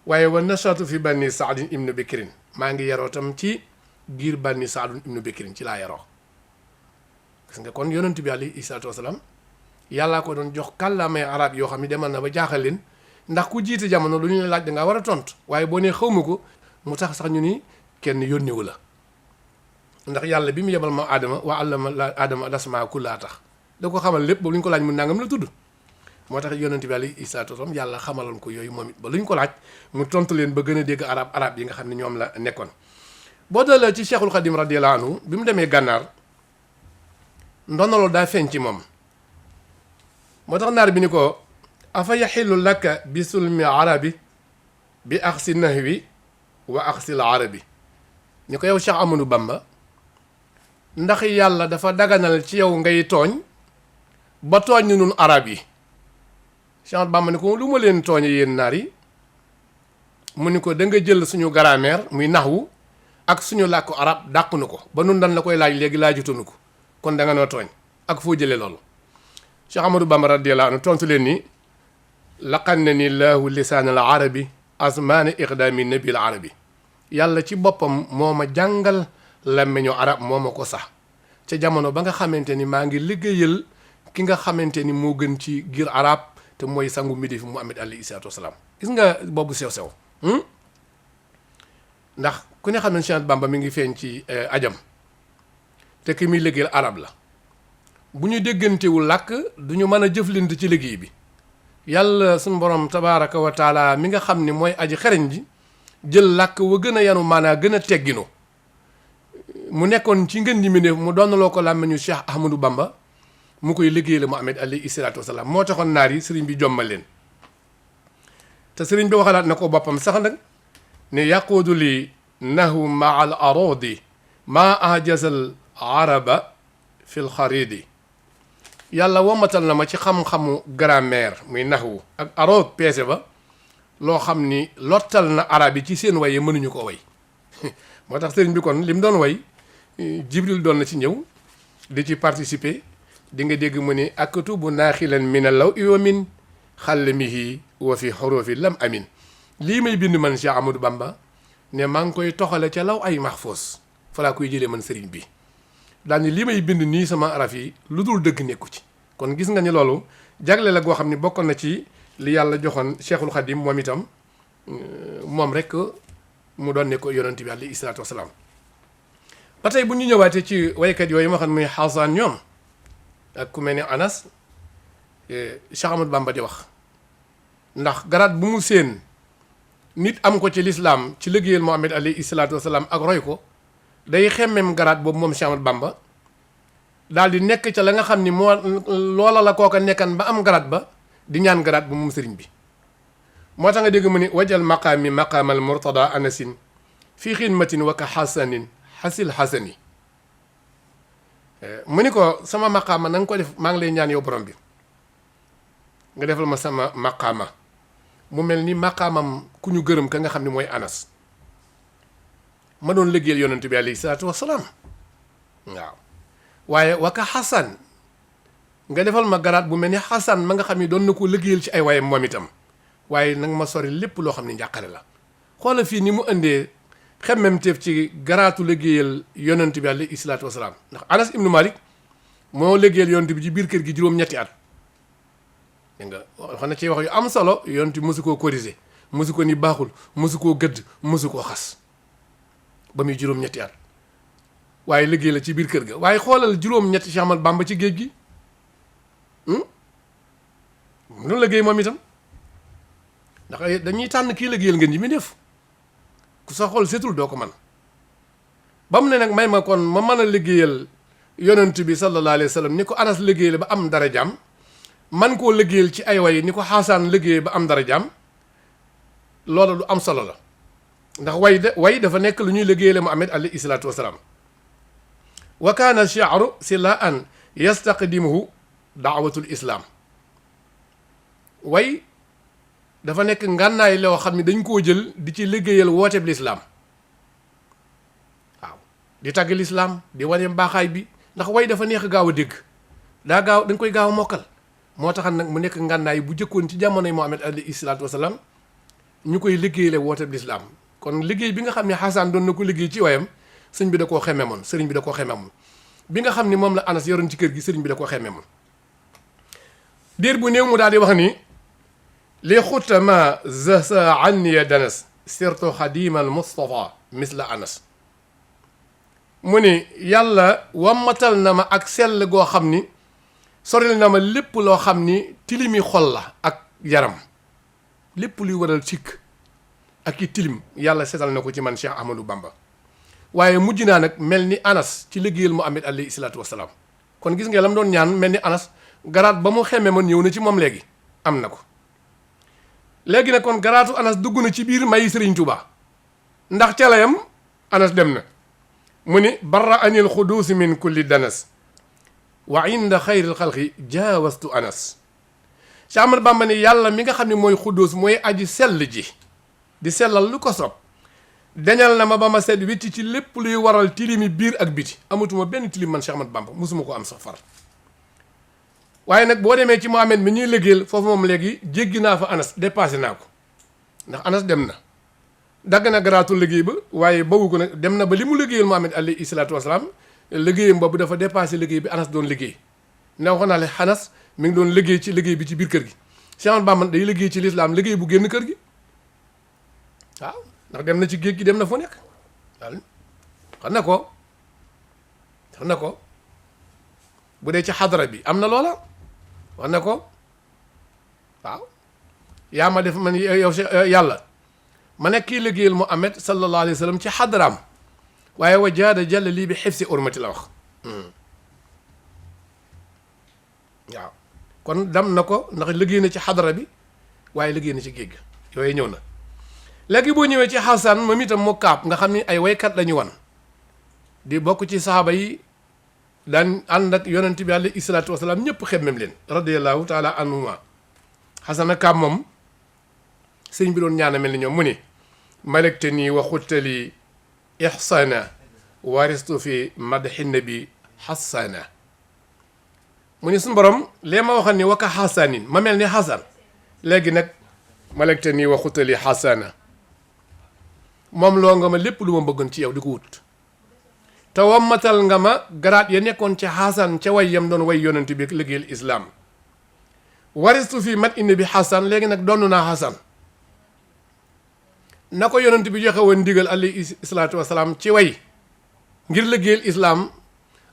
waaye wa nasatu fi banni saadin ibnu bikirin maa ngi yaroo tam ci giir banni saadun ibnu bikirin ci laa yaroo gis nga kon yonent bi alayhi salaatu wasalaam yàllaa ko doon jox kàllaamay arab yoo xam ne demal na ba jaaxal leen ndax ku jiite jamono lu ñu la laaj da ngaa war a tontu waaye boo nee xawma ko mu tax sax ñu ni kenn yónniwu la ndax yàlla bi mu yebal ma aadama wa allama la aadama alasmaa kullaa tax da ko xamal lépp ba lu ñu ko laaj mu nangam la tudd moo tax yonent bi alayhi salaatu wasalaam yàlla xamaloon ko yooyu moom it ba lu ñu ko laaj mu tontu leen ba gën a dégg arab yi nga xam ne ñoom la nekkoon. boo doolee ci Cheikhul Khadim radiyallahu anhu bi mu demee gànnaar ndonaloo daa feeñ ci moom moo tax naar bi ni ko afa yaxillu laka bi sulmi arabi bi axsi nahwi wa axsi l arabi ni ko yow Cheikh Amadou Bamba ndax yàlla dafa daganal ci yow ngay tooñ ba tooñ ni nun arab yi Cheikh Amadou Bamba ni ko lu ma leen tooñe yéen naar yi mu ni ko da nga jël suñu grammaire muy naxwu ak suñu làkku arab dàq nu ko ba nun dan la koy laaj léegi laajutunu ko kon da nga noo tooñ ak foo jëlee loolu Cheikh Amadou Bamba radiyallahu anhu tontu leen ni laqan na ni laahu lisaan al arabi asmaani iqdaami nabil arabi yàlla ci boppam moo ma jàngal làmmiñu arab moo ma ko sax ca jamono ba nga xamante ni maa ngi liggéeyal ki nga xamante ni moo gën ci giir arab te mooy sangu midi fi Muhammad alayhi salaatu wasalaam gis nga boobu sew-sew ndax ku ne xam ne Cheikh Bamba mi ngi feeñ ci ajam te ki muy liggéeyal arab la bu ñu déggantewul làkk du ñu mën a jëflante ci liggéey bi yàlla suñu borom tabaaraka wa taala mi nga xam ne mooy aji xereñ ji jël làkk wa gën a yanu maanaa gën a tegginu mu nekkoon ci ngën ji mbindéef mu doonaloo ko làmmiñu Cheikh Ahmadou Bamba mu koy liggéey la Muhammad alayhi salaatu wasalaam moo taxoon naar yi sëriñ bi jommal leen te sëriñ bi waxalaat na ko boppam sax nag ne yaquudu li nahu maa al arodi maa ajazal araba fi l xaridi yàlla womatal na ma ci xam-xamu grammaire muy naxwu ak arood peese ba loo xam ni lottal na arab yi ci seen waye mënuñu ko way moo tax sëriñ bi kon li mu doon way jibril doon na ci ñëw di ci participer di nga dégg mu ni akatu bu naaxilan mina law iwa min xallamihi wa fi xurufi lam amin lii may bind man Cheikh Amadou Bamba ne maa ngi koy toxale ca law ay maxfoos fa laa koy jëlee man sëriñ bi daal ni lii may bind nii sama araf yi lu dul dëgg nekku ci kon gis nga ni loolu jagle la goo xam ni bokkoon na ci li yàlla joxoon Cheikhul Khadim moom itam moom rek mu doon ne ko yonent bi alayhi salaatu wasalaam ba tey bu ñu ñëwaatee ci waykat yooyu ma xam muy xasaan ñoom ak ku mel ni Anas Cheikh Amadou Bamba di wax ndax garaat bu mu séen nit am ko ci lislaam ci liggéeyal Muhammad alayhi salaatu wasalaam ak roy ko day xemmem garaat boobu moom Cheikh Amadou Bamba daal di nekk ca la nga xam ni moo loola la kooka nekkan ba am garaat ba di ñaan garaat ba moom sëriñ bi moo tax nga dégg mu ni wajal maqaami maqaamal murtada anasin fii xidmatin wa ka xasanin xasil xasani mu ni ko sama maqaama na nga ko def maa ngi lay ñaan yow borom bi nga defal ma sama maqaama mu mel ni maqaamam ku ñu gërëm ka nga xam ne mooy Anas ma doon liggéeyal yonent bi alayhi salaatu wasalaam waaw waaye waka xasan nga defal ma garaat bu mel ni xasan ma nga xam ne doon na ko liggéeyal ci ay waayam moom itam waaye nag ma sori lépp loo xam ne njàqare la xoola fii ni mu indee xemmemteef ci garaatu liggéeyal yonent bi alayhi salaatu wasalaam ndax Anas ibnu Malik moo liggéeyal yonent bi ci biir kër gi juróom-ñetti at dégg nga wax na ci wax yu am solo yonent bi mosu koo corriger mosu ko ni baaxul mosu koo gëdd mosu koo xas ba muy juróom-ñetti at waaye liggéey la ci biir kër ga waaye xoolal juróom-ñetti Cheikh Ahmadou Bamba ci géej gi noonu liggéey moom itam ndax dañuy tànn kii liggéeyal ngeen ji mi def ku sa xool setul doo ko man ba mu ne nag may ma kon ma mën a liggéeyal yonent bi sallallahu alayhi wa sallam ni ko Anas liggéeyal ba am dara jaam man koo liggéeyal ci ay way ni ko xaasaan liggéey ba am dara jaam loola lu am solo la ndax way dafa nekk lu ñuy liggéeyale Muhammad alayhi salaatu wasalaam wa kaana shi'ru silaan yastaqdimuhu daawatul islaam way dafa nekk ngànnaay loo xam ne dañ koo jël di ci liggéeyal wooteeb lislaam waaw di tagg lislaam di wane mbaaxaay bi ndax way dafa neex gaaw a dégg daa gaaw dañ koy gaaw a mokkal moo taxan nag mu nekk ngànnaay bu jëkkoon ci jamonoy Muhammad alayhi salaatu wasalaam ñu koy liggéeyale wooteeb lislaam kon liggéey bi nga xam ne xasaan doon na ko liggéey ci wayam sëñ bi da koo xememoon sëriñ bi da koo xememoon bi nga xam ne moom la Anas yoroon ci kër gi sëriñ bi da koo xememoon diir bu néew mu daal di wax ni li xutama zasa anniya danas sirtu xadimal Mustafa misla Anas mu ni yàlla wammatal na ma ak sell goo xam ni soril na ma lépp loo xam ni tilimi xol la ak yaram lépp luy waral sikk ak i tilim yàlla setal na ko ci man Cheikh Ahmadou Bamba waaye mujj naa nag mel ni Anas ci liggéeyal Muhammad alayhi salaatu wasalaam kon gis nga la mu doon ñaan mel ni Anas garaat ba mu xeme man ñëw na ci moom léegi am na ko léegi nag kon garaatu Anas dugg na ci biir mayi Sëriñ Tuubaa ndax ca layam Anas dem na mu ni barra anil xuduusi min kulli danas wa inda xayril xalqi jaawastu Anas Cheikh Ahmadou Bamba ni yàlla mi nga xam ne mooy xuduus mooy aji sell ji di sellal lu ko sob dañal na ma ba ma set wicc ci lépp luy waral tilimi biir ak biti amatuma benn tilim man Cheikh Ahmadou Bamba musuma ko am sax far waaye nag boo demee ci Muhammad mi ñuy liggéeyal foofu moom léegi jéggi naa fa Anas dépassé naa ko ndax Anas dem na dagg na garaatu liggéey ba waaye bawu ko nag dem na ba li mu liggéeyal Muhammad alayhi salaatu wasalaam liggéeyam boobu dafa dépassé liggéey bi Anas doon liggéey ne waxoon naa le Anas mi ngi doon liggéey ci liggéey bi ci biir kër gi Cheikh Ahmadou Bamba day liggéey ci lislaam liggéey bu génn kër gi waaw ndax dem na ci géej gi dem na fu nekk waaw xam na ko bu dee ci xadara bi am na loola wax na ko waaw yaa ma def man yow yàlla ma nekk kii liggéeyal Muhammad sallallahu alayhi wa sallam ci xadaraam waaye wa jaada jàll lii bi xifsi urmati la wax waaw kon dam na ko ndax liggéey na ci xadara bi waaye liggéey na ci géej ga yooyu ñëw na léegi boo ñëwee ci Xasan moom itam mu Kaab nga xam ni ay waykat lañu wan di bokk ci saxaaba yi daan ànd ak yonent bi alayhi salaatu wasalaam ñëpp xemmem leen radiyallahu taala anhuma Xasan ak Kaab moom sëñ bi doon ñaana mel ni ñoom mu ni malekte nii wa xuttali ixsana waristu fi madxi nabi xasana mu ni suñu borom lee ma waxal ni waka xasanin ma mel ni xasan léegi nag malekte nii wa xuttali xasana moom loo nga ma lépp lu ma bëggoon ci yow di ko wut te wammatal nga ma garaat ya nekkoon ca xasan ca way yam doon way yonent bi liggéeyal islaam waristu fi mat indi bi xasan léegi nag donn naa xasan na ko yonent bi joxe woon ndigal alayhi salaatu wasalaam ci way ngir liggéeyal islaam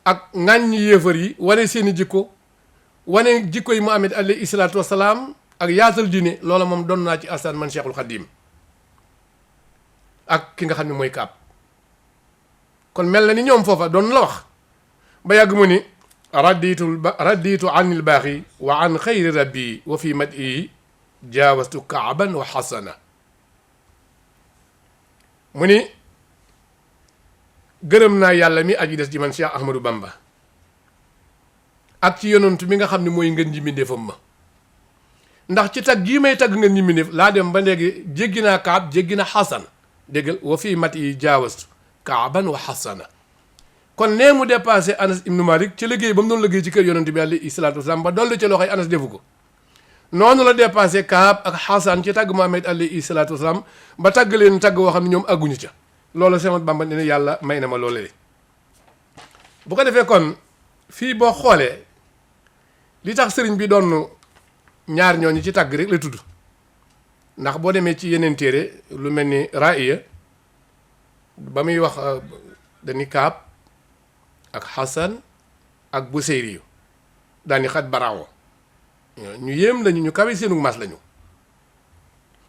ak ŋàññi yéefar yi wane seeni jikko wane jikko yi Muhammad alayhi salaatu wasalaam ak yaatal diine loola moom doon naa ci Xasan man Cheikhul Xadim ak ki nga xam ne mooy Kaab kon mel na ni ñoom foofa doon la wax ba yàgg mu ni raditu anil baaxi wa an xayri rabbi wa fi madi jaawastu kaaban wa xasana mu ni gërëm naa yàlla mi aji des ji man Cheikh Ahmadou Bamba ak ci yonent mi nga xam ne mooy ngeen ji mbindéefam ma ndax ci tagg gii may tagg ngeen ji mbindéef laa dem ba léegi jéggi naa Kaab jéggi na Xasan déggal wa fii mat yi jaawastu kaaban wa xasana kon nee mu dépassé Anas ibnu Malik ci liggéey ba mu doon liggéey ci kër yonent bi alayhi salaatu wasalaam ba dolli ci loxoy Anas defu ko noonu la dépassé Kaab ak Xasan ci tagg Muhammad alayhi salaatu wasalaam ba tagg leen tagg woo xam ne ñoom àgguñu ca loolu Seex Bamba ne yàlla may na ma loolee bu ko defee kon fii boo xoolee li tax sëriñ bi doon ñaar ñooñu ci tagg rek la tudd ndax boo demee ci yeneen téere lu mel ni Raaya ba muy wax dañuy Kaab ak Xasan ak Buseyri daani xat baraawo ñu yéem lañu ñu kawe seenu mas lañu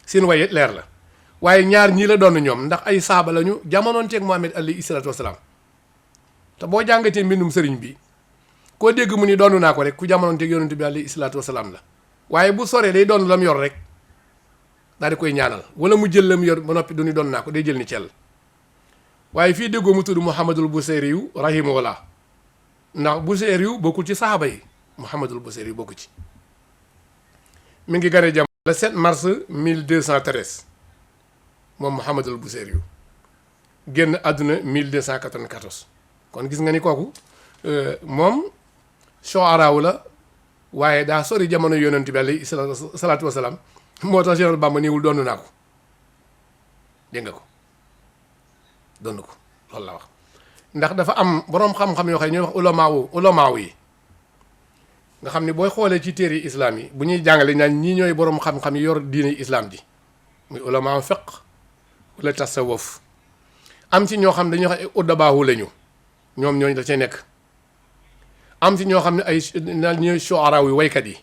seen waye leer la waaye ñaar ñii la doon ñoom ndax ay saaba lañu jamonoon teeg Muhammad alayhi salaatu wasalaam te boo jàngatee mbindum sëriñ bi koo dégg mu ni doon naa ko rek ku jamonoon teeg yonent bi alayhi salaatu wasalaam la waaye bu soree day doon lam yor rek daal di koy ñaanal wala mu jël lam yor ba noppi du ni doon naa ko day jël ni cell waaye fii déggoo mu tudd Muhammadul Buseyri yu rahimahullah ndax Buseyri yu bokkul ci saxaaba yi Muhammadul Buseyri yu bokku ci mi ngi gane jamono le 7 mars 1213 moom Muhammadul Buseyri yu génn àdduna 1294 kon gis nga ni kooku moom shu'araaw la waaye daa sori jamono yonent bi alayhi salaatu wasalaam moo tax Cheikh Bamba niwul doon naa ko dégg nga ko doon ko loolu la wax ndax dafa am boroom xam-xam yoo xam ne ñuy wax ulamaaw yi nga xam ne booy xoolee ci téere islam yi bu ñuy jàngale naan ñii ñooy boroom xam-xam yi yor diine islam ji muy ulamaaw fiqh wala tasawuf am ci ñoo xam ne dañuy wax ay uddabaahu lañu ñoom ñooñu da cay nekk am ci ñoo xam ne ay ñooy shu'araaw yi waykat yi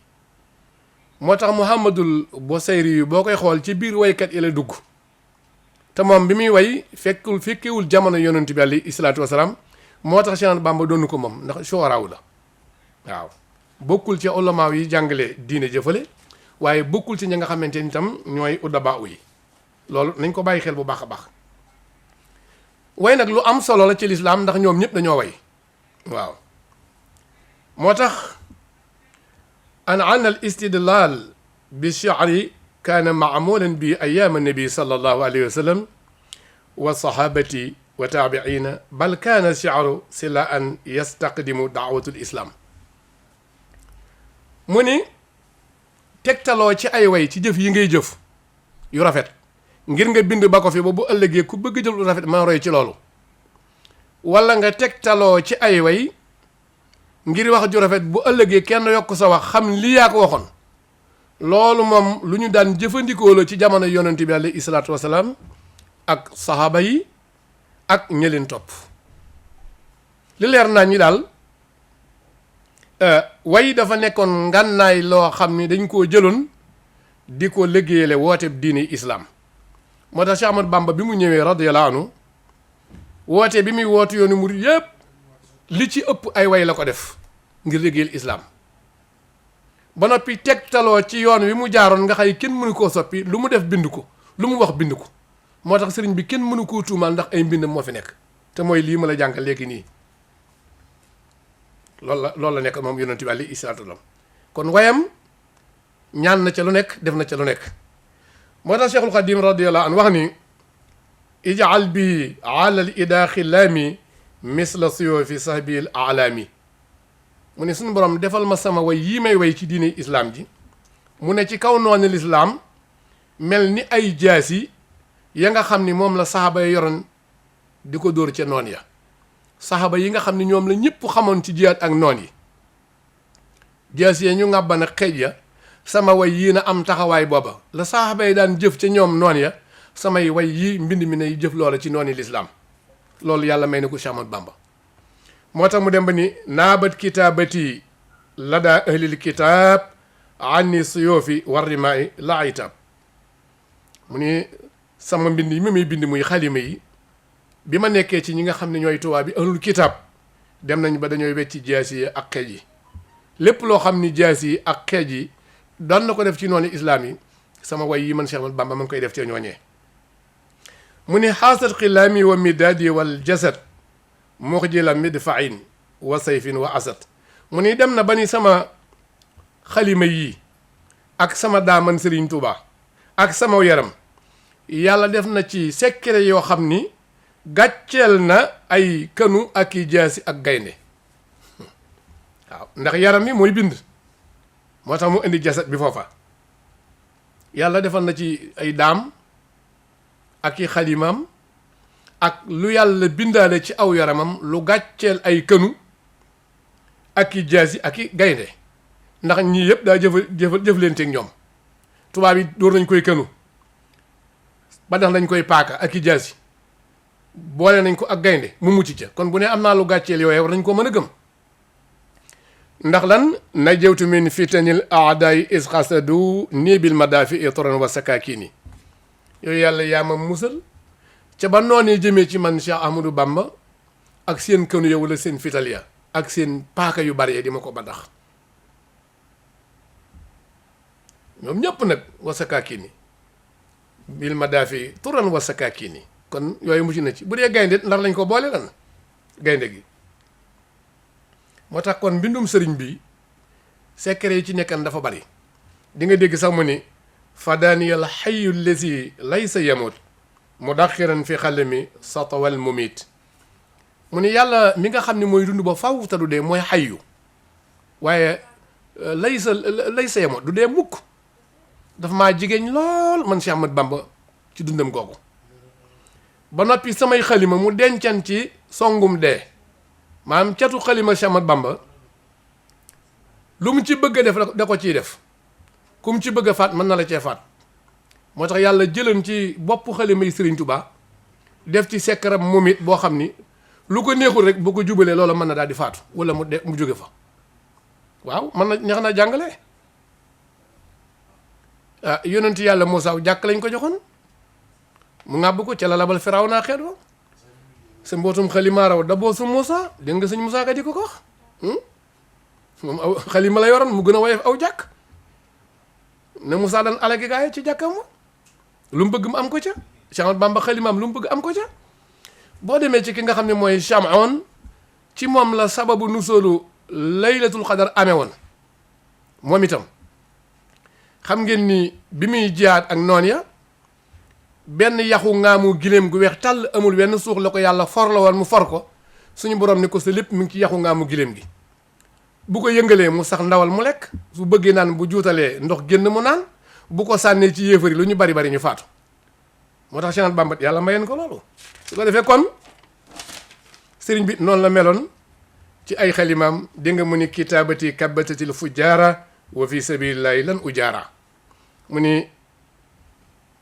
moo tax Muhammadul Buseyri yi boo koy xool ci biir waykat yi la dugg te moom bi muy way fekkewul jamono yonent bi alayhi salaatu wasalaam moo tax Cheikh Bamba doonu ko moom ndax shu'araaw la waaw bokkul ci ulamaaw yi jàngale diine jëfale waaye bokkul ci ñi nga xamante ni tam ñooy uddabaaw yi loolu nañ ko bàyyi xel bu baax a baax way nag lu am solo la ci lislaam ndax ñoom ñëpp dañoo way waaw moo tax an al istidlal bi shi'ri kaana maamulan bi ayaam annabi sallallahu alayhi wa sallam wa sahabati wa taabiina bal kaana shi'ru sila an yastaqdimu daawatul islam mu ni tegtaloo ci ay way ci jëf yi ngay jëf yu rafet ngir nga bind ba ko fi ba bu ëllëgee ku bëgg jëf lu rafet ma roy ci loolu wala nga tegtaloo ci ay way ngir wax ju rafet bu ëllëgee kenn yokk sa wax xam li yaa ko waxoon loolu moom lu ñu daan jëfandikoo la ci jamono yonent bi alayhi salaatu wasalaam ak saxaaba yi ak ñëleen topp li leer naa ñi daal way dafa nekkoon ngànnaay loo xam ni dañ koo jëloon di ko liggéeyale woote diine islaam moo tax Cheikh Ahmadou Bamba bi mu ñëwee radiyallahu anhu woote bi muy wootu yoonu murid yëpp li ci ëpp ay way la ko def ngir liggéeyal islaam ba noppi tegtaloo ci yoon wi mu jaaroon nga xay kenn mënu koo soppi lu mu def bind ko lu mu wax bind ko moo tax sëriñ bi kenn mënu koo tuumaal ndax ay mbindam moo fi nekk te mooy lii ma la jàngal léegi nii loolu la nekk moom yonent bi alayhi salaatu wa salaam kon wayam ñaan na ca lu nekk def na ca lu nekk moo tax Cheikhul Khadim radiyallahu anhu wax ni ijaal bi alal ida xilaami misla suyoofi sahbil alaami mu ne suñu borom defal ma sama way yii may way ci diine islaam ji mu ne ci kaw noonu lislaam mel ni ay jaasi ya nga xam ni moom la saxaaba ya yoroon di ko dóor ca noon ya saxaaba yi nga xam ni ñoom la ñëpp xamoon ci jihaad ak noon yi jaasi ya ñu ngàbba nag xeej ya sama way yii na am taxawaay booba la saxaaba yi daan jëf ca ñoom noon ya samay way yii mbind mi nay jëf loola ci nooni lislaam loolu yàlla may na ko Cheikh Ahmadou Bamba moo tax mu dem ba ni naabat kitaabati lada ahlil kitaab anni suyoofi warrimaay la itab mu ni sama mbind yi ma muy bind muy xalima yi bi ma nekkee ci ñi nga xam ne ñooy tubaab bi ahlul kitaab dem nañ ba dañooy wecci jaas yi ak xeej yi lépp loo xam ni jaas yi ak xeej yi doon na ko def ci noonu islaam yi sama way yi man Cheikh Ahmadou Bamba ma ngi koy def ci ñooñee mu ni xaasat xilaami wa midaadi wal jasad muxjila midfain wa sayfin wa asad mu ni dem na ba ni sama xalima yii ak sama daaman Sëriñ Tuubaa ak sama yaram yàlla def na ci secret yoo xam ni gàcceel na ay kënu ak i jaasi ak gaynde waaw ndax yaram mi mooy bind moo tax mu indi jasad bi foofa yàlla defal na ci ay daam ak i xalimaam ak lu yàlla bindaale ci aw yaramam lu gàcceel ay kënu ak i jaasi ak i gaynde ndax ñii yëpp daa jëflanteeg ñoom tubaab yi door nañ koy kënu ba tax nañ koy paaka ak i jaasi boole nañ ko ak gaynde mu mucc ca kon bu ne am naa lu gàcceel yooyu war nañ ko mën a gëm ndax lan najawtu min fitanil aadayi isxasadu nii bil madaafi itoran wa sakakini yooyu yàlla yaa ma musal ca ba noonee jëmee ci man Cheikh Ahmadou Bamba ak seen kënu ya wala seen fital ya ak seen paaka yu bari ya di ma ko ba ndax ñoom ñëpp nag wa sakakini bil madaafi turan wa sakakini kon yooyu mucc na ci bu dee gaynde ndar lañ ko boole lan gaynde gi moo tax kon mbindum sëriñ bi secret yi ci nekkan dafa bari di nga dégg sax mu ni fadaniyal xayu lesi laysa yamut mudaxiran fi xalami satawal mumit mu ni yàlla mi nga xam ne mooy dund ba faw te du dee mooy xayu waaye laysa yamut du dee mukk dafa maa jigéen lool man Cheikh Ahmadou Bamba ci dundam googu ba noppi samay xalima mu dencan ci songum dee maanaam catu xalima Cheikh Ahmadou Bamba lu mu ci bëgg a def da ko ciy def ku mu ci bëgg a faat mën na la cee faat moo tax yàlla jëlan ci bopp xalima yi Sëriñ Tuubaa def ci sekkaram moom it boo xam ni lu ko neexul rek bu ko jubalee loola mën na daal di faatu wala mu jóge fa waaw mën na neex na jàngale ah yonent yàlla Muusaa jàkk lañ ko joxoon mu ŋàbb ko ca la labal firaw naa xeet wa sa mbootum xalima raw da boo su Muusaa dégg nga sëñ Muusaa ka di ko wax moom aw xalima la yoroon mu gën a woyof aw jàkk ne Muusaa daan alagi gaay ci jàkkam wa lu mu bëgg mu am ko ca Cheikh Ahmadou Bamba xalimaam lu mu bëgg am ko ca boo demee ci ki nga xam ne mooy Chamoun ci moom la sababu nusoolu laylatul xadar amee woon moom itam xam ngeen ni bi muy jihaad ak noon ya benn yaxu ngaamu giléem gu weex tàll amul wenn suux la ko yàlla for la woon mu for ko suñu borom ni ko sa lépp mi ngi ci yaxu ngaamu giléem gi bu ko yëngalee mu sax ndawal mu lekk su bëggee naan bu juutalee ndox génn mu naan bu ko sànnee ci yéefari lu ñu bari bari ñu faatu moo tax Cheikh Ahmadou Bamba yàlla mayeen ko loolu su ko defee kon sëriñ bi noonu la meloon ci ay xalimaam di nga mu ni kitaabati kabatatil fujjaara wa fi sabilillahi lan ujaara mu ni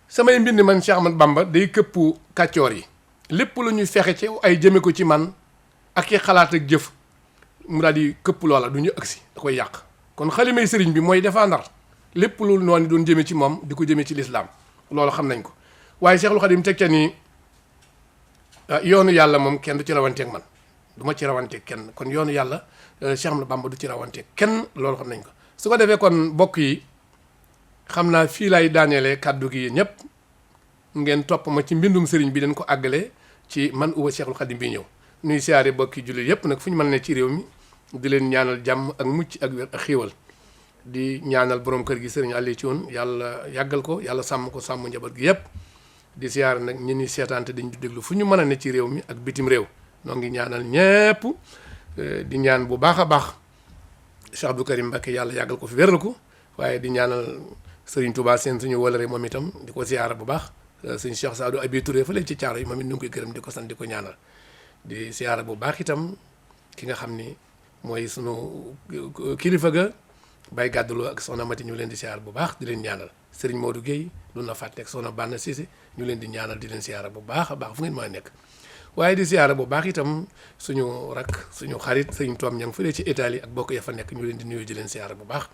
samay mbind man Cheikh Ahmadou Bamba day këpp kàccoor yi lépp lu ñuy fexe ci ay jëme ko ci man ak i xalaat ak jëf mu daal di këpp loola du ñu agsi da koy yàq kon xalimay sëriñ bi mooy defaa ndar lépp lu noonu doon jëme ci moom di ko jëme ci lislaam loolu xam nañ ko waaye Cheikhul Khadim teg ca nii yoonu yàlla moom kenn du ci rawanteeg man du ma ci rawanteeg kenn kon yoonu yàlla Cheikh Ahmadou Bamba du ci rawanteeg kenn loolu xam nañ ko su ko defee kon mbokk yi xam naa fii lay daaneele kàddu gi ñëpp ngeen topp ma ci mbindum sëriñ bi dañ ko àggale ci man uwa Cheikhul Khadim bi ñëw nuy siyaare bokki jullit yëpp nag fu ñu mën ne ci réew mi di leen ñaanal jàmm ak mucc ak wér ak xiiwal di ñaanal borom kër gi sëriñ Aliou Thioune yàlla yàggal ko yàlla sàmm ko sàmm njaboot gi yëpp di siyaare nag ñi ni seetaante dañu déglu fu ñu mën a ne ci réew mi ak bitim réew noo ngi ñaanal ñépp di ñaan bu baax a baax Cheikh Abdou Karim Mbacké yàlla yàggal ko fi wéral ko waaye di ñaanal Serigne Touba seen suñu wëlëre moom itam di ko siyaara bu baax suñu Cheikh Sadou Abi Touré fële ci caaro yi moom it ñu ngi koy gërëm di ko sant di ko ñaanal di siyaara bu baax itam ki nga xam ni mooy sunu kilifa ga Baye Gàdduloo ak soxna Mati ñu leen di siyaara bu baax di leen ñaanal Serigne Modou Guèye du na fàtte ak soxna Banna Cissé ñu leen di ñaanal di leen siyaara bu baax a baax fu ngeen maa nekk waaye di siyaara bu baax itam suñu rak suñu xarit sëriñ Toom ñang fële ci Italie ak bokk ya fa nekk ñu leen di nuyu di leen siyaara bu baax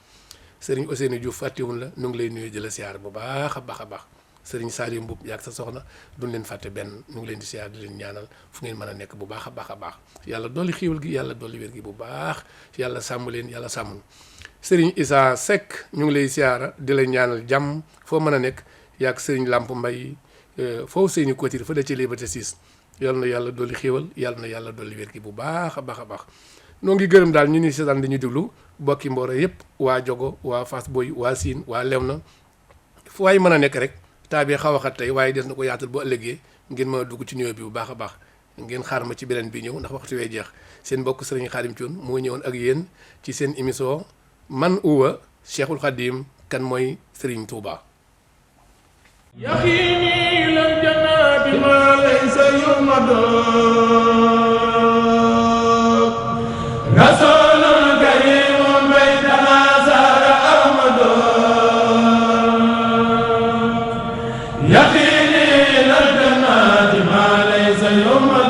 sëriñ Ousseynou Diouf fàttewun la ñu ngi lay nuyu di la siyaara bu baax a baax a baax sëriñ Saliou Mbuub yaag sa soxna duñ leen fàtte benn ñu ngi leen di siyaara di leen ñaanal fu ngeen mën a nekk bu baax a baax a baax yàlla dolli xiiwal gi yàlla dolli wér gi bu baax yàlla sàmm leen yàlla sàmm sëriñ Issa Seck ñu ngi lay siyaara di la ñaanal jàmm foo mën a nekk yaag sëriñ Lamp Mbay foofu seeni côté fa da ci Liberté 6 yàlla na yàlla dolli xéewal yàlla na yàlla dolli wér gi bu baax a baax a baax noo ngi gërëm daal ñu ni seetaan dañuy déglu bokki Mboro yëpp waa Jogo waa Fass Boy waa Siin waa Lewna fu waay mën a nekk rek taa bi xaw a xat tey waaye des na ko yaatal bu ëllëgee ngeen mën a dugg ci nuyoo bi bu baax a baax ngeen xaar ma ci beneen bi ñëw ndax waxtu wee jeex seen mbokk Sëriñ Xaadim Cuun moo ñëwoon ak yéen ci seen émission man uwa Cheikhul Khadim kan mooy Sëriñ Touba. يقيني إلى الجنات ما ليس يمد رسول كريم بيتنا سار أحمد يقيني إلى الجنات ما ليس يمد